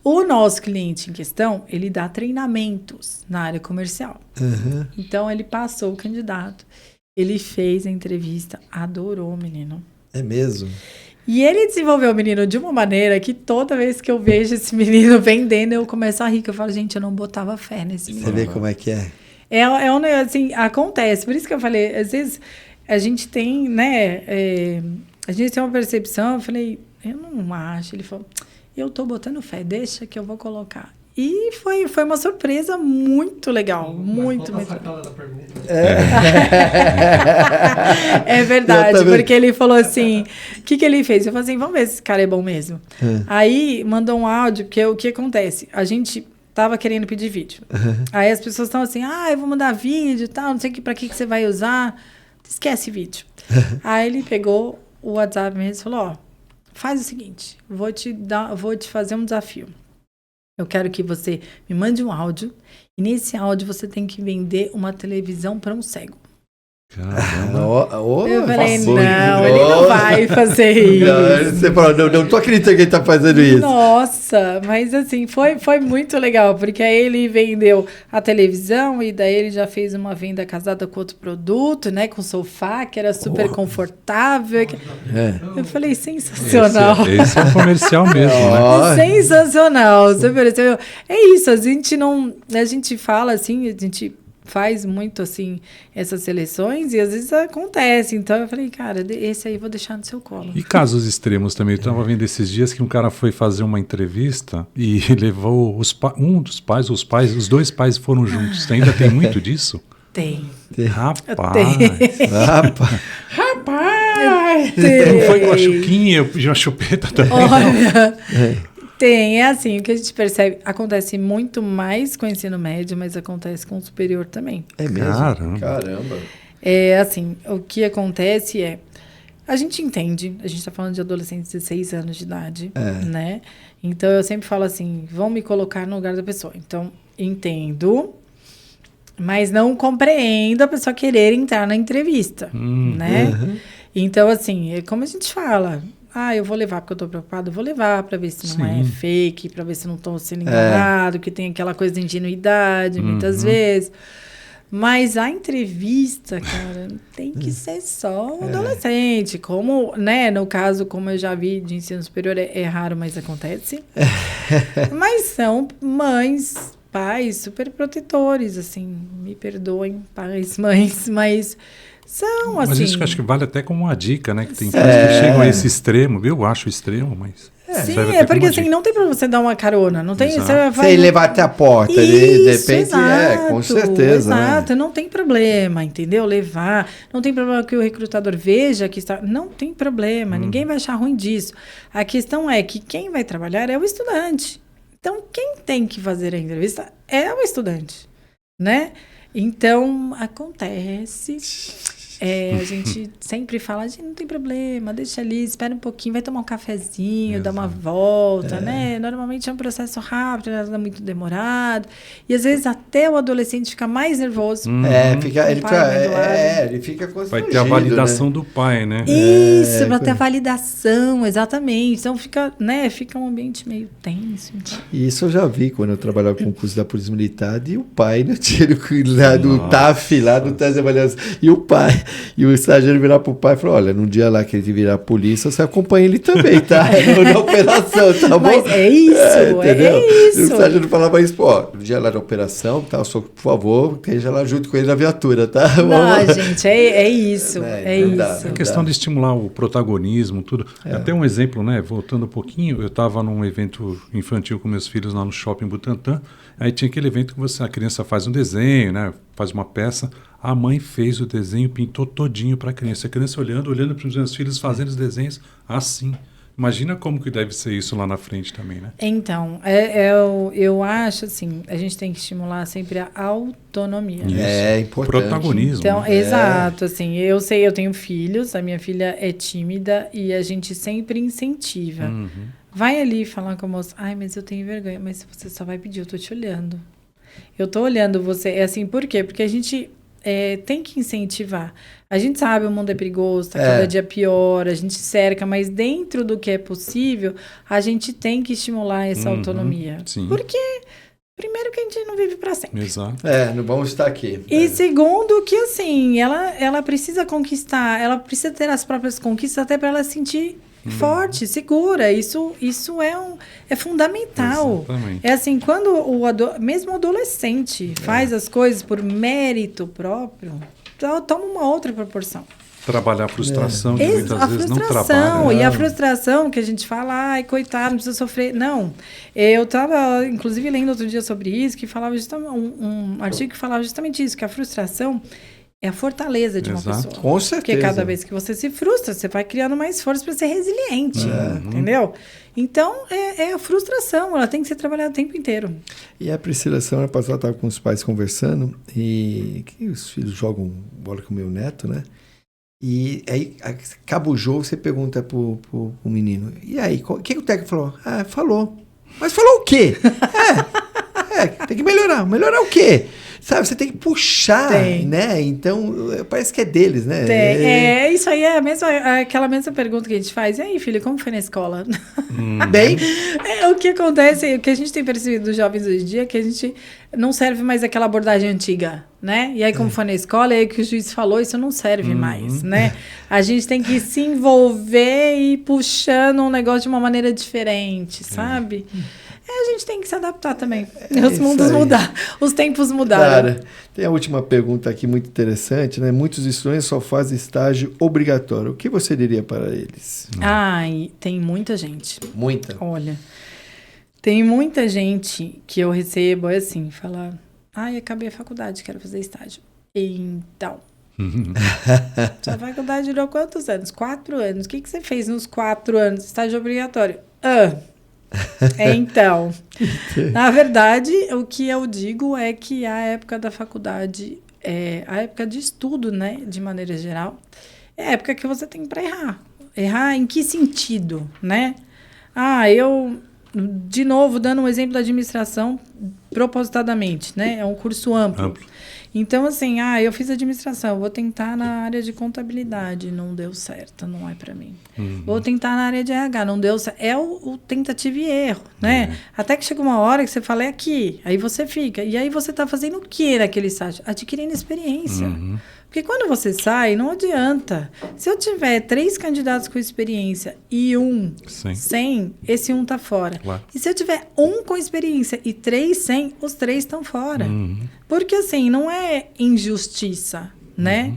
O nosso cliente em questão, ele dá treinamentos na área comercial. Então, ele passou o candidato, ele fez a entrevista, adorou o menino. É mesmo? E ele desenvolveu o menino de uma maneira que toda vez que eu vejo esse menino vendendo, eu começo a rir, que eu falo, gente, eu não botava fé nesse menino. Você vê como é que é? Assim, acontece. Por isso que eu falei, às vezes a gente tem, né... a gente tem uma percepção, eu falei, eu não acho. Ele falou, eu tô botando fé, deixa que eu vou colocar. E foi uma surpresa muito legal, muito legal. É verdade, porque ele falou assim, o que ele fez? Eu falei assim, vamos ver se esse cara é bom mesmo. Aí mandou um áudio, porque o que acontece? A gente tava querendo pedir vídeo. Aí as pessoas estão assim, eu vou mandar vídeo e tal, não sei pra que você vai usar. Esquece vídeo. Aí ele pegou o WhatsApp mesmo e falou, faz o seguinte, vou te fazer um desafio. Eu quero que você me mande um áudio e nesse áudio você tem que vender uma televisão para um cego. Eu falei, não, ele não vai fazer isso. Não, você falou, não tô acreditando que ele tá fazendo isso. Nossa, mas assim, foi muito legal, porque aí ele vendeu a televisão e daí ele já fez uma venda casada com outro produto, né, com sofá, que era super confortável. Eu falei, sensacional. Esse é comercial mesmo, né? Sensacional. É isso, a gente fala assim, a gente faz muito, assim, essas seleções e às vezes acontece. Então eu falei, cara, esse aí eu vou deixar no seu colo. E casos extremos também. Eu estava vendo esses dias que um cara foi fazer uma entrevista e levou os dois pais foram juntos. Ainda tem muito disso? Tem. Rapaz! Tem. Não foi com a chuquinha e a chupeta também? Olha... Tem, é assim, o que a gente percebe, acontece muito mais com o ensino médio, mas acontece com o superior também. É mesmo? Caramba. É assim, o que acontece a gente entende, a gente está falando de adolescentes de 16 anos de idade, né? Então, eu sempre falo assim, vão me colocar no lugar da pessoa. Então, entendo, mas não compreendo a pessoa querer entrar na entrevista, né? Então, assim, é como a gente fala... eu vou levar porque eu tô preocupado, vou levar para ver se não é fake, para ver se não tô sendo enganado, que tem aquela coisa de ingenuidade, muitas vezes. Mas a entrevista, cara, tem que ser só um adolescente. Como, né, no caso, como eu já vi de ensino superior, é raro, mas acontece. Mas são mães, pais super protetores, assim, me perdoem, pais, mães, mas... São, assim... Mas isso que eu acho que vale até como uma dica, né? Que tem pais que chegam a esse extremo. Eu acho extremo, mas... Sim, porque assim, não tem pra você dar uma carona. Não tem... Você levar até a porta, de repente, com certeza. Exato, não tem problema, entendeu? Levar. Não tem problema que o recrutador veja que está... Não tem problema, ninguém vai achar ruim disso. A questão é que quem vai trabalhar é o estudante. Então, quem tem que fazer a entrevista é o estudante, né? Então, acontece... a gente sempre fala, não tem problema, deixa ali, espera um pouquinho, vai tomar um cafezinho, dá uma volta, né? Normalmente é um processo rápido, não é muito demorado. E às vezes até o adolescente fica mais nervoso. Ele fica constrangido. Vai ter a validação do pai, né? Isso, para ter a validação, exatamente. Então fica um ambiente meio tenso. Isso eu já vi quando eu trabalhava com o curso da Polícia Militar, e o pai no tiro lá do TAF, lá do teste de avaliação, e o pai... E o estagiário virar pro pai e falou, olha, num dia lá que ele virar polícia, você acompanha ele também, tá? Na operação, tá bom? Mas é isso, entendeu? é isso. E o estagiário falava isso, no dia lá da operação, tá? Só, por favor, esteja lá junto com ele na viatura, tá? Não, gente, é isso, isso. É questão de estimular o protagonismo, tudo. Até um exemplo, né? Voltando um pouquinho, eu estava num evento infantil com meus filhos lá no Shopping Butantã, aí tinha aquele evento que a criança faz um desenho, né? Faz uma peça. A mãe fez o desenho, pintou todinho para a criança olhando para os meus filhos fazendo os desenhos assim. Imagina como que deve ser isso lá na frente também, né? Então, eu acho assim, a gente tem que estimular sempre a autonomia. Isso. É importante. Protagonismo. Então, né? Exato, assim, eu tenho filhos, a minha filha é tímida e a gente sempre incentiva. Vai ali falar com a moça, mas eu tenho vergonha, mas você só vai pedir, eu tô te olhando. Eu tô olhando você, assim, por quê? Porque a gente... tem que incentivar. A gente sabe, o mundo é perigoso, tá cada dia pior, a gente cerca, mas dentro do que é possível, a gente tem que estimular essa autonomia. Sim. Porque, primeiro, que a gente não vive para sempre. Exato. Não vamos estar aqui. E segundo, que assim, ela precisa conquistar, ela precisa ter as próprias conquistas até para ela se sentir forte, segura. Isso é fundamental. Exatamente. É assim, quando mesmo o adolescente faz as coisas por mérito próprio, toma uma outra proporção. trabalhar a frustração que muitas a vezes não frustração, trabalha. e a frustração que a gente fala, ai, coitado, não precisa sofrer. Não, eu estava, inclusive, lendo outro dia sobre isso, que falava justamente, um artigo que falava justamente isso, que a frustração é a fortaleza de uma Exato. pessoa. Com certeza. Porque cada vez que você se frustra, você vai criando mais força para ser resiliente, entendeu? Então, é a frustração, ela tem que ser trabalhada o tempo inteiro. E a Priscila, semana passada, estava com os pais conversando e que os filhos jogam bola com o meu neto, né? E aí, acaba o jogo, você pergunta pro menino, e aí, o que o técnico falou? Ah, falou. Mas falou o quê? Tem que melhorar. Melhorar o quê? Sabe, você tem que puxar, né? Então, parece que é deles, né? Isso aí é aquela mesma pergunta que a gente faz. E aí, filho, como foi na escola? Bem... O que acontece, o que a gente tem percebido dos jovens hoje em dia é que a gente não serve mais aquela abordagem antiga, né? E aí, como foi na escola, e aí que o juiz falou, isso não serve mais, né? A gente tem que se envolver e ir puxando um negócio de uma maneira diferente, sabe? A gente tem que se adaptar também. Os mundos mudaram, os tempos mudaram. Cara, tem a última pergunta aqui muito interessante, né? Muitos estudantes só fazem estágio obrigatório. O que você diria para eles? Ai, tem muita gente. Muita. Olha, tem muita gente que eu recebo assim, fala, ai, acabei a faculdade, quero fazer estágio. Então, sua faculdade durou quantos anos? 4 anos. O que você fez nos 4 anos? Estágio obrigatório. Então, na verdade, o que eu digo é que a época da faculdade, a época de estudo, né, de maneira geral, é a época que você tem para errar. Errar em que sentido, né? Eu, de novo, dando um exemplo da administração, propositadamente, né? É um curso amplo. Então, assim, eu fiz administração, vou tentar na área de contabilidade, não deu certo, não é para mim. Vou tentar na área de RH, não deu certo. É o tentativa e erro, né? Até que chega uma hora que você fala, é aqui, aí você fica. E aí você tá fazendo o que naquele estágio? Adquirindo experiência. Porque quando você sai, não adianta. Se eu tiver 3 candidatos com experiência e um sem, esse um tá fora. Claro. E se eu tiver um com experiência e 3 sem, os 3 estão fora. Porque assim, não é injustiça, né?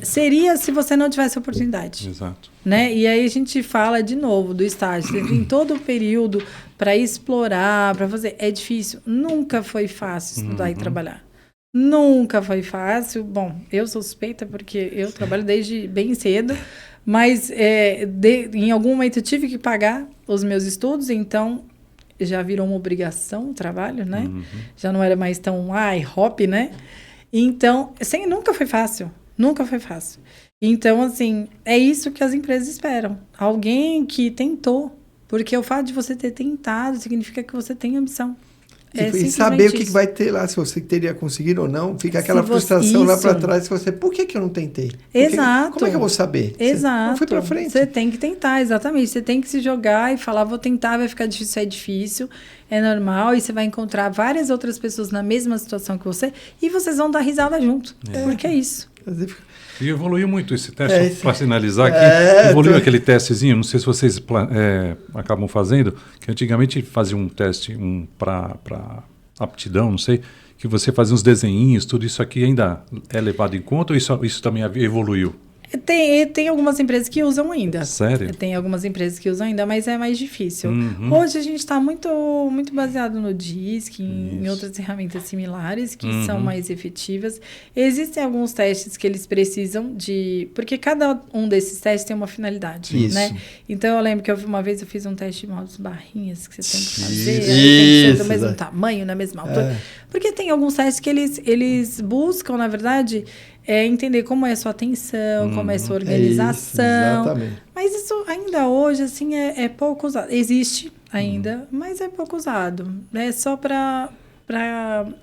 Seria se você não tivesse oportunidade. Exato. Né? E aí a gente fala de novo do estágio. Você tem todo o período para explorar, para fazer. É difícil. Nunca foi fácil estudar e trabalhar. Nunca foi fácil. Bom, eu sou suspeita porque eu trabalho desde bem cedo, mas em algum momento eu tive que pagar os meus estudos, então já virou uma obrigação o trabalho, né? Já não era mais tão hobby, né? Então, nunca foi fácil. Nunca foi fácil. Então, assim, é isso que as empresas esperam. Alguém que tentou. Porque o fato de você ter tentado significa que você tem ambição. E saber o que vai ter lá, se você teria conseguido ou não, fica aquela frustração lá para trás, que você, por que eu não tentei? Exato. Como é que eu vou saber? Exato. Não fui para frente. Você tem que tentar, exatamente. Você tem que se jogar e falar, vou tentar, vai ficar difícil, é difícil, é normal, e você vai encontrar várias outras pessoas na mesma situação que você, e vocês vão dar risada junto, porque é isso. E evoluiu muito esse teste, para finalizar aqui, evoluiu aquele testezinho, não sei se vocês acabam fazendo, que antigamente fazia um teste para aptidão, não sei, que você fazia uns desenhinhos, tudo isso aqui ainda é levado em conta ou isso também evoluiu? Tem algumas empresas que usam ainda. Sério? Tem algumas empresas que usam ainda, mas é mais difícil. Hoje a gente está muito, muito baseado no DISC, em outras ferramentas similares que são mais efetivas. Existem alguns testes que eles precisam de... Porque cada um desses testes tem uma finalidade, né? Então eu lembro que uma vez eu fiz um teste de modos barrinhas que você tem que fazer. Aí tem que ser do mesmo tamanho, na mesma altura. Porque tem alguns testes que eles buscam, na verdade... entender como é a sua atenção, como é a sua organização. Exatamente. Mas isso ainda hoje, assim, é pouco usado. Existe ainda, mas é pouco usado. É só para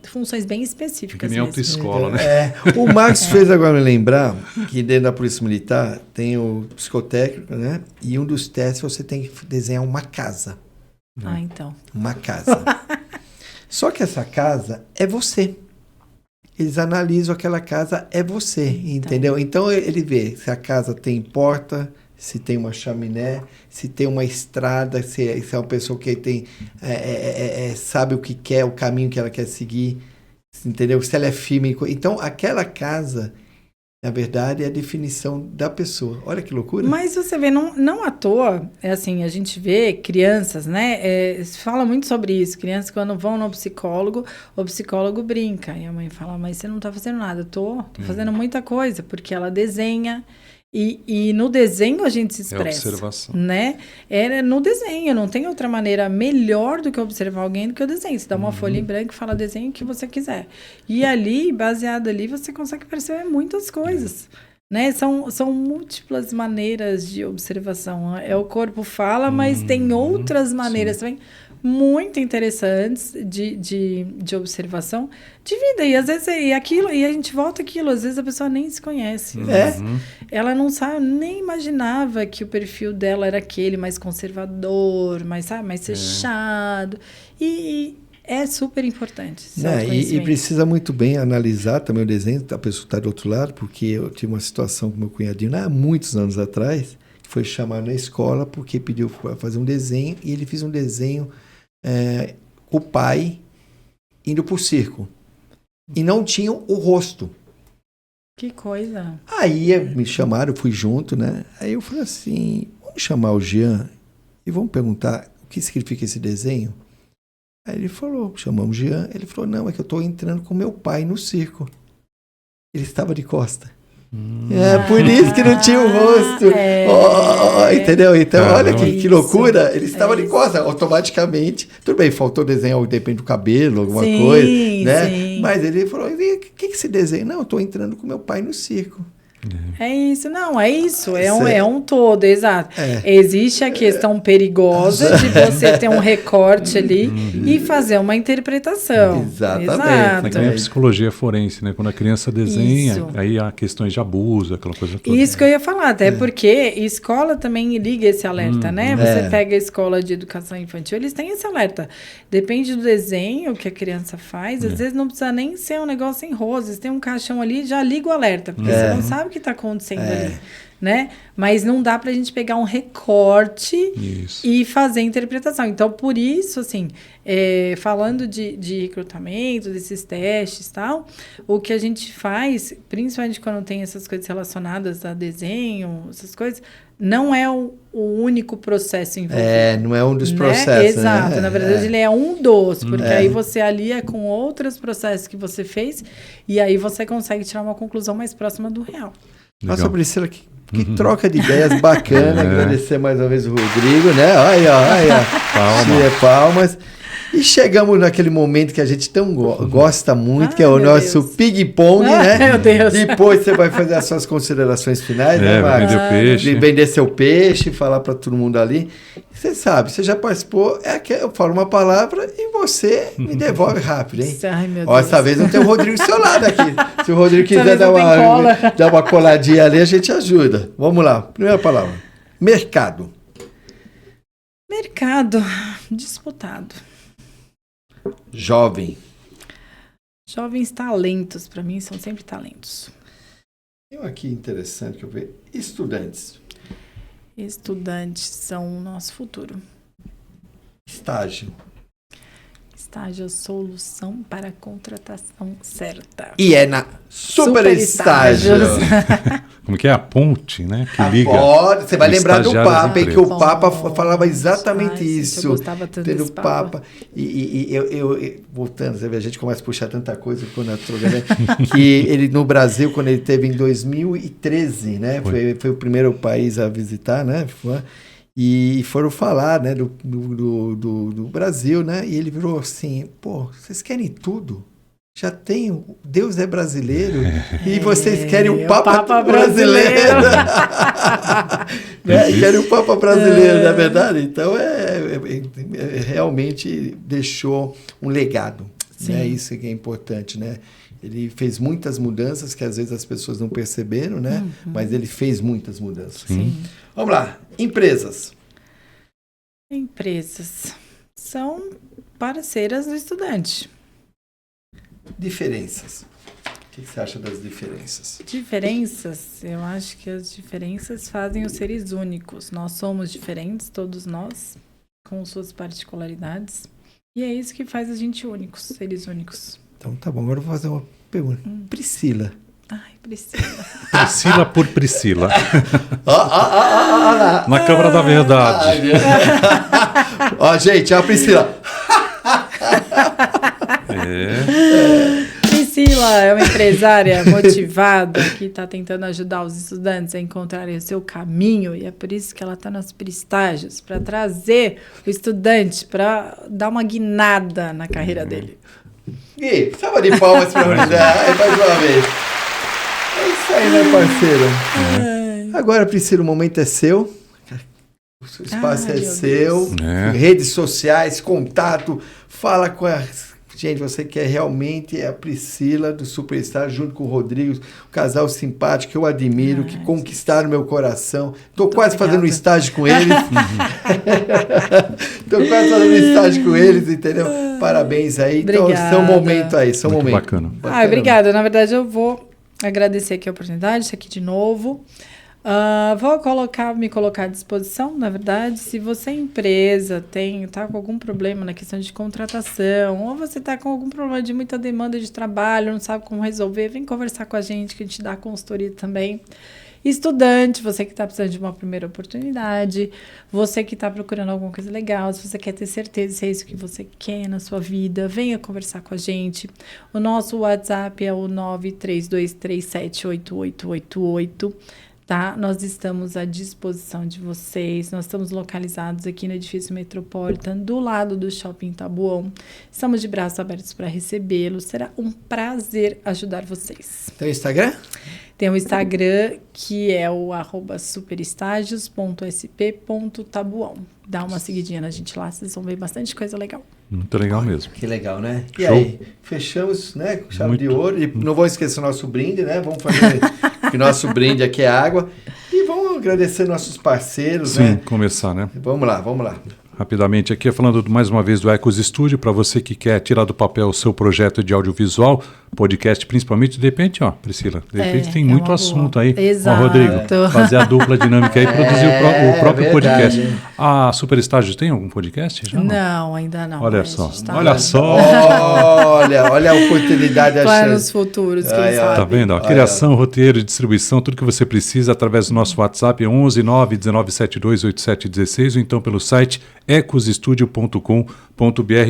funções bem específicas. Que nem autoescola, né? O Marcos fez agora me lembrar que dentro da Polícia Militar tem o psicotécnico, né? E um dos testes você tem que desenhar uma casa. Então. Uma casa. Só que essa casa é você. Eles analisam aquela casa, é você, entendeu? Então, ele vê se a casa tem porta, se tem uma chaminé, se tem uma estrada, se é uma pessoa que tem, sabe o que quer, o caminho que ela quer seguir, entendeu? Se ela é firme. Então, aquela casa, Na verdade, é a definição da pessoa. Olha que loucura. Mas você vê, não à toa, é assim, a gente vê crianças, né? Se fala muito sobre isso. Crianças, quando vão no psicólogo, o psicólogo brinca. E a mãe fala, mas você não tá fazendo nada. Tô fazendo muita coisa, porque ela desenha. E no desenho a gente se expressa. É observação. Né? É no desenho, não tem outra maneira melhor do que observar alguém do que o desenho. Você dá uma folha em branco e fala desenho o que você quiser. E ali, baseado ali, você consegue perceber muitas coisas. Né? São múltiplas maneiras de observação. O corpo fala, mas tem outras maneiras também muito interessantes de observação de vida. E às vezes aquilo, e a gente volta àquilo, às vezes a pessoa nem se conhece. Ela não sabe, nem imaginava que o perfil dela era aquele mais conservador, mais fechado. E é super importante. E precisa muito bem analisar também o desenho da pessoa que está do outro lado, porque eu tive uma situação com meu cunhadinho há muitos anos atrás, que foi chamado na escola porque pediu para fazer um desenho, e ele fez um desenho com o pai indo para o circo. E não tinha o rosto. Que coisa. Aí me chamaram, eu fui junto, né? Aí eu falei assim, vamos chamar o Jean e vamos perguntar o que significa esse desenho? Aí ele falou, chamamos o Jean, ele falou, não, é que eu estou entrando com meu pai no circo. Ele estava de costa. Por isso que não tinha o rosto. Entendeu? Então, olha que loucura. Ele estava de costa, automaticamente. Tudo bem, faltou desenhar, depende do cabelo, alguma coisa, né? Sim. Mas ele falou, o que é esse desenho? Não, eu estou entrando com meu pai no circo. É isso, não, é isso, é um todo, exato. Existe a questão perigosa de você ter um recorte ali e fazer uma interpretação. Exatamente. É a psicologia forense, né? Quando a criança desenha, aí há questões de abuso, aquela coisa toda. Isso que eu ia falar, até porque escola também liga esse alerta, né? Você pega a escola de educação infantil, eles têm esse alerta. Depende do desenho que a criança faz, às vezes não precisa nem ser um negócio em rosas, tem um caixão ali, já liga o alerta, porque você não sabe o que está acontecendo ali, né? Mas não dá para a gente pegar um recorte e fazer interpretação. Então, por isso, assim, falando de recrutamento, desses testes e tal, o que a gente faz, principalmente quando tem essas coisas relacionadas a desenho, essas coisas, não é o único processo envolvido. Não é um dos processos, Exato, na verdade ele é um dos, porque aí você alia com outros processos que você fez e aí você consegue tirar uma conclusão mais próxima do real. Legal. Nossa, Priscila, que troca de ideias bacana. Agradecer mais uma vez o Rodrigo, né? Olha. Palmas. E chegamos naquele momento que a gente tão gosta muito, que é o nosso ping-pong, né? Meu Deus. Depois você vai fazer as suas considerações finais, né, Marcos? Vender o peixe. Vender seu peixe, falar para todo mundo ali. Você sabe, você já participou, eu falo uma palavra e você me devolve rápido, hein? Ai, meu Deus. Dessa vez não tem o Rodrigo do seu lado aqui. Se o Rodrigo quiser dar uma coladinha ali, a gente ajuda. Vamos lá, primeira palavra. Mercado. Mercado disputado. Jovem. Jovens talentos, para mim, são sempre talentos. Tem um aqui interessante que eu vejo. Estudantes. Estudantes são o nosso futuro. Estágio. Estágio é a solução para a contratação certa. E é na Super Estágio. Como que é? A ponte, né? Que liga. Você vai lembrar do Papa, em que o Papa falava exatamente isso. Eu gostava tanto desse Papa. E eu voltando, você vê, a gente começa a puxar tanta coisa quando a troca, né? Que ele, no Brasil, quando ele teve em 2013, né? Foi o primeiro país a visitar, né? E foram falar, né, do Brasil, né? E ele virou assim, vocês querem tudo? Já tem, Deus é brasileiro e vocês querem o Papa brasileiro. Né? E querem o Papa brasileiro, não é verdade? Então, realmente deixou um legado. Né? Isso que é importante, né? Ele fez muitas mudanças que às vezes as pessoas não perceberam, né? Mas ele fez muitas mudanças. Sim. Vamos lá. Empresas. Empresas são parceiras do estudante. Diferenças. O que você acha das diferenças? Diferenças? Eu acho que as diferenças fazem os seres únicos. Nós somos diferentes, todos nós, com suas particularidades. E é isso que faz a gente únicos, seres únicos. Então tá bom, agora eu vou fazer uma pergunta. Priscila, Ai, Priscila. Priscila por Priscila. Lá. Na Câmara da Verdade. Ó, gente, a Priscila. Priscila é uma empresária motivada que está tentando ajudar os estudantes a encontrarem o seu caminho, e é por isso que ela está nas Prestágios, para trazer o estudante para dar uma guinada na carreira dele. Gui, salva de palmas pra Priscila. Mais uma vez. É isso aí, né, parceiro? Agora, Priscila, o momento é seu. O espaço é seu. Redes sociais, contato. Fala com a... Gente, você quer realmente a Priscila do Superstar junto com o Rodrigo, um casal simpático que eu admiro, que conquistaram meu coração. Tô quase fazendo um estágio com eles. Tô quase fazendo um estágio com eles, entendeu? Parabéns aí. Obrigada. Então, seu momento aí, seu momento. Bacana. Obrigada. Na verdade, eu vou agradecer aqui a oportunidade de estar aqui de novo. Vou me colocar à disposição, na verdade, se você empresa está com algum problema na questão de contratação, ou você está com algum problema de muita demanda de trabalho, não sabe como resolver, vem conversar com a gente, que a gente dá consultoria também. Estudante, você que está precisando de uma primeira oportunidade, você que está procurando alguma coisa legal, se você quer ter certeza se é isso que você quer na sua vida, venha conversar com a gente. O nosso WhatsApp é o 932378888. Tá? Nós estamos à disposição de vocês. Nós estamos localizados aqui no edifício Metropolitan, do lado do Shopping Taboão. Estamos de braços abertos para recebê-los. Será um prazer ajudar vocês. Tem o Instagram? Tem o Instagram, que é o @superestagios.sp.taboão. Dá uma seguidinha na gente lá, vocês vão ver bastante coisa legal. Muito legal mesmo. Que legal, né? E Show. aí, fechamos, né, com chave de ouro. E não vamos esquecer o nosso brinde, né? Vamos fazer que o nosso brinde aqui é água. E vamos agradecer nossos parceiros, né? Sim, começar, né? Vamos lá, vamos lá. Rapidamente aqui, falando mais uma vez do Ecos Studio, para você que quer tirar do papel o seu projeto de audiovisual, podcast principalmente, de repente, ó, Priscila, de repente tem muito assunto aí. Exato. Ó, Rodrigo, fazer a dupla dinâmica aí, produzir o próprio podcast. A Super Estágio tem algum podcast? Já não, ainda não. Olha só, olha só. Olha a oportunidade. Planos futuros, quem sabe. Tá vendo? Ó, criação, roteiro, distribuição, tudo que você precisa através do nosso WhatsApp, 11 9 1972 8716, ou então pelo site ecostudio.com.br,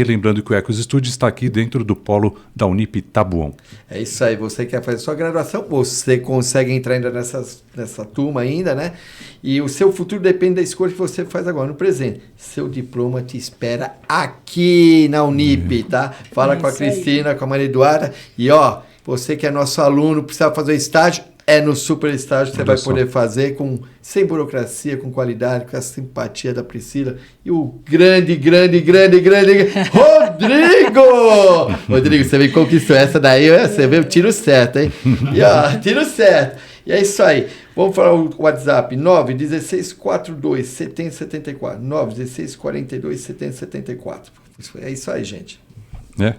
lembrando que o Ecos Studio está aqui dentro do polo da Unip Taboão. É isso aí, você quer fazer sua graduação, você consegue entrar ainda nessa turma ainda, né? E o seu futuro depende da escolha que você faz agora, no presente. Seu diploma te espera aqui na Unip, tá? Fala com a Cristina, com a Maria Eduarda, e ó, você que é nosso aluno, precisa fazer o estágio, é no Super Estágio que você vai poder fazer sem burocracia, com qualidade, com a simpatia da Priscila e o grande Rodrigo! Rodrigo, você me conquistou essa daí, você veio tiro certo, hein? E ó, tiro certo. E é isso aí. Vamos falar o WhatsApp, 91642 7074, 91642 7074. É isso aí, gente.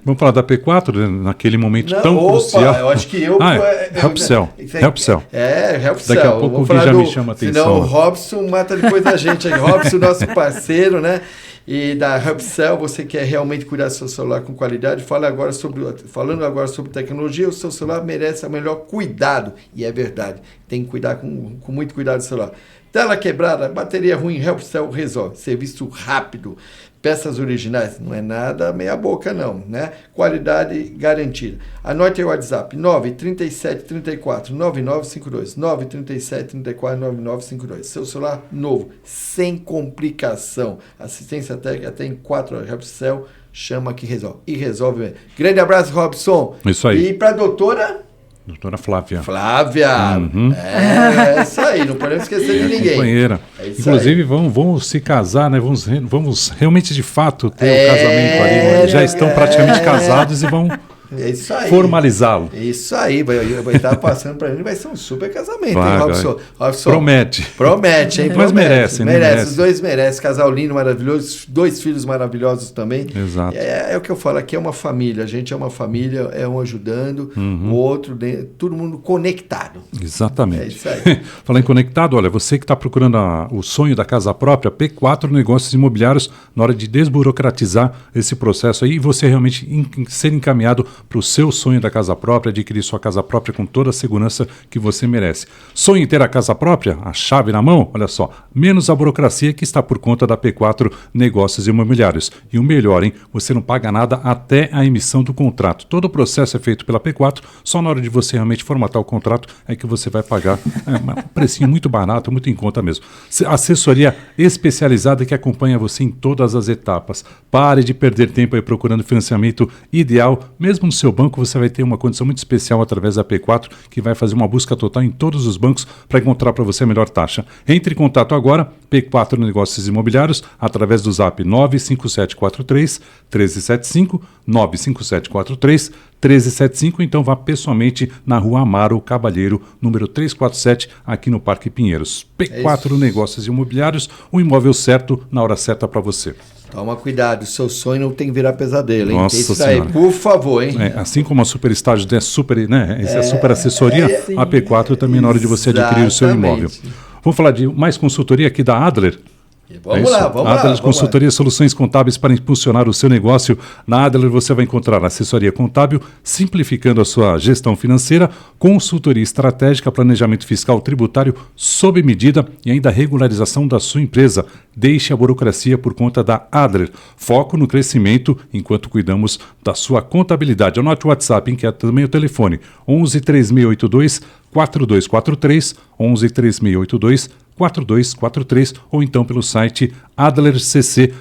Vamos falar da P4, né? Naquele momento tão crucial. Eu acho que Helpcell. Helpcell. Helpcell. Daqui a pouco alguém já me chama a atenção. Senão o Robson mata depois da gente. Robson, nosso parceiro, né? E da Helpcell, você quer realmente cuidar do seu celular com qualidade, falando agora sobre tecnologia, o seu celular merece o melhor cuidado. E é verdade. Tem que cuidar com muito cuidado do celular. Tela quebrada, bateria ruim, Helpcell resolve. Serviço rápido. Peças originais, não é nada meia boca não, né? Qualidade garantida. Anote aí o WhatsApp, 93734 9952, 93734 9952. Seu celular novo, sem complicação. Assistência técnica até em 4 horas. Helpcell, chama que resolve. E resolve mesmo. Grande abraço, Robson. Isso aí. E para a doutora Flávia. Uhum. É isso aí, não podemos esquecer de ninguém. Companheira. Inclusive, vamos se casar, né? Vamos realmente, de fato, ter o casamento ali. Né? Já estão praticamente casados e vão formalizá-lo. Isso aí, vai estar passando para ele, vai ser um super casamento, hein, Robson? Promete, hein? Mas merece. Os dois merecem, casal lindo, maravilhoso, 2 filhos maravilhosos também. Exato. É o que eu falo, aqui é uma família, a gente é uma família, é um ajudando, o outro, todo mundo conectado. Exatamente. É isso aí. Falando em conectado, olha, você que está procurando o sonho da casa própria, P4 Negócios Imobiliários, na hora de desburocratizar esse processo aí, e você realmente ser encaminhado para o seu sonho da casa própria, adquirir sua casa própria com toda a segurança que você merece. Sonho em ter a casa própria? A chave na mão? Olha só, menos a burocracia que está por conta da P4 Negócios Imobiliários. E o melhor, hein? Você não paga nada até a emissão do contrato. Todo o processo é feito pela P4, só na hora de você realmente formatar o contrato é que você vai pagar um precinho muito barato, muito em conta mesmo. Assessoria especializada que acompanha você em todas as etapas. Pare de perder tempo aí procurando financiamento ideal. Mesmo no seu banco você vai ter uma condição muito especial através da P4, que vai fazer uma busca total em todos os bancos para encontrar para você a melhor taxa. Entre em contato agora, P4 Negócios Imobiliários, através do zap 95743 1375, 95743 1375, então vá pessoalmente na Rua Amaro Cabalheiro, número 347, aqui no Parque Pinheiros. P4 Negócios Imobiliários, o imóvel certo na hora certa para você. Toma cuidado, o seu sonho não tem que virar pesadelo, hein? Nossa Isso aí, por favor, hein? Assim como a Super Estágio é super, né? Essa é super assessoria, a P4 também na hora de você adquirir o seu imóvel. Vamos falar de mais consultoria aqui da Adler. Vamos lá. Adler Consultoria, soluções contábeis para impulsionar o seu negócio. Na Adler você vai encontrar assessoria contábil, simplificando a sua gestão financeira, consultoria estratégica, planejamento fiscal, tributário sob medida e ainda regularização da sua empresa. Deixe a burocracia por conta da Adler. Foco no crescimento enquanto cuidamos da sua contabilidade. Anote o WhatsApp, que é também o telefone, 11 3682 4243, 11 3682 4243, ou então pelo site adlercc.com.br.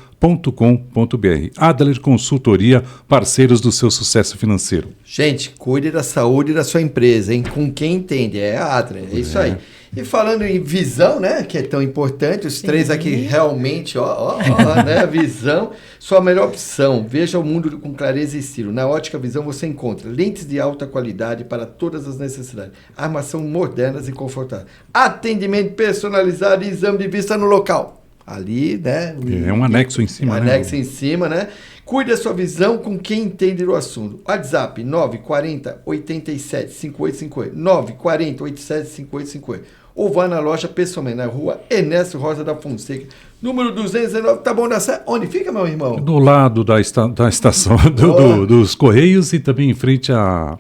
Adler Consultoria, parceiros do seu sucesso financeiro. Gente, cuide da saúde da sua empresa, hein? Com quem entende, é a Adler, é isso aí. E falando em visão, né, que é tão importante, os três aqui realmente, né, visão, sua melhor opção. Veja o mundo com clareza e estilo. Na Ótica Visão você encontra lentes de alta qualidade para todas as necessidades, armação modernas e confortáveis, atendimento personalizado e exame de vista no local. Ali, né? É um anexo em cima, né? Anexo em cima, né? Cuide da sua visão com quem entende do assunto. WhatsApp 940 87 5858. 940 87 5858. Ou vá na loja pessoalmente, na rua Ernesto Rosa da Fonseca, número 219, Taboão da Serra. Onde fica, meu irmão? Do lado da estação dos Correios e também em frente ao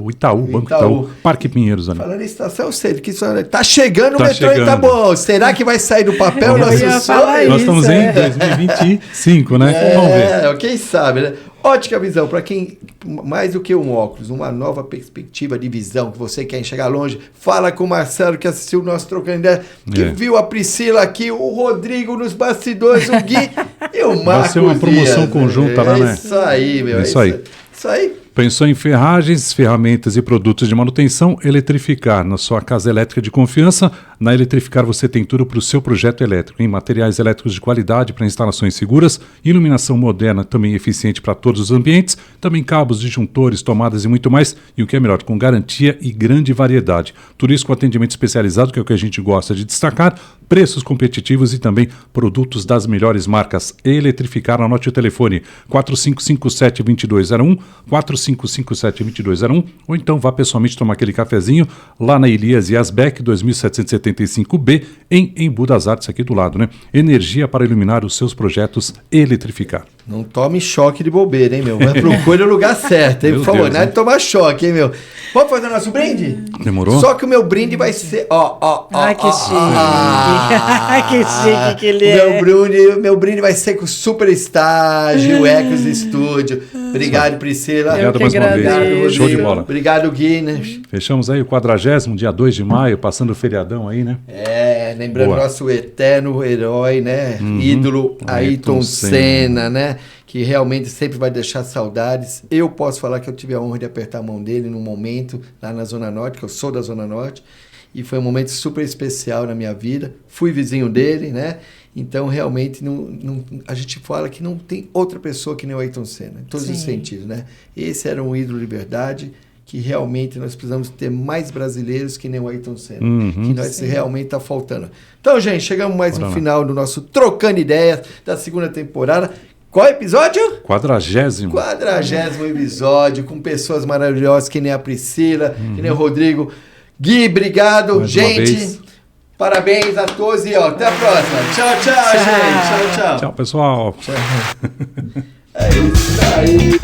Itaú, Banco Itaú, Parque Pinheiros. Ali. Falando em estação, eu sei que isso tá chegando o metrô em Taboão. Será que vai sair do papel? Nós estamos em 2025, né? Vamos ver. Quem sabe, né? Ótica Visão, para quem, mais do que um óculos, uma nova perspectiva de visão, que você quer enxergar longe, fala com o Marcelo, que assistiu o nosso Trocando Ideia, que viu a Priscila aqui, o Rodrigo nos bastidores, o Gui e o Marcos. Vai ser uma promoção conjunta lá, né? Isso aí, meu. Isso aí. Pensou em ferragens, ferramentas e produtos de manutenção? Eletrificar, na sua casa elétrica de confiança. Na Eletrificar você tem tudo para o seu projeto elétrico, em materiais elétricos de qualidade para instalações seguras, iluminação moderna também eficiente para todos os ambientes, também cabos, disjuntores, tomadas e muito mais, e o que é melhor, com garantia e grande variedade. Tudo isso com atendimento especializado, que é o que a gente gosta de destacar, preços competitivos e também produtos das melhores marcas. Eletrificar, anote o telefone 4557-2201, 4557-2201, ou então vá pessoalmente tomar aquele cafezinho lá na Elias Yasbeck, 2775B, em Embu das Artes, aqui do lado, né? Energia para iluminar os seus projetos. Eletrificar. Não tome choque de bobeira, hein, meu? Mas procure o lugar certo, hein? Por favor, Deus, nada de tomar choque, hein, meu? Vamos fazer nosso brinde? Demorou? Só que o meu brinde vai ser... Que chique. Que chique que ele é. Meu brinde vai ser com o Super Estágio, Ecos Estúdio. Obrigado, Priscila. Obrigado mais uma vez. Show de bola. Obrigado, Gui, né? Fechamos aí o 40º, dia 2 de maio, passando o feriadão aí, né? Lembrando nosso eterno herói, né? Ídolo Ayrton Senna, né? Que realmente sempre vai deixar saudades. Eu posso falar que eu tive a honra de apertar a mão dele num momento lá na Zona Norte, que eu sou da Zona Norte, e foi um momento super especial na minha vida. Fui vizinho dele, né? Então, realmente, a gente fala que não tem outra pessoa que nem o Ayrton Senna, em todos os sentidos, né? Esse era um ídolo de verdade, que realmente nós precisamos ter mais brasileiros que nem o Ayrton Senna, que nós realmente está faltando. Então, gente, chegamos mais no final do nosso Trocando Ideias da segunda temporada. Qual episódio? 40º. 40º episódio, com pessoas maravilhosas que nem a Priscila, que nem o Rodrigo. Gui, obrigado, mais gente. Parabéns a todos e até a próxima. Tchau, gente. Tchau. Tchau, pessoal. É isso aí.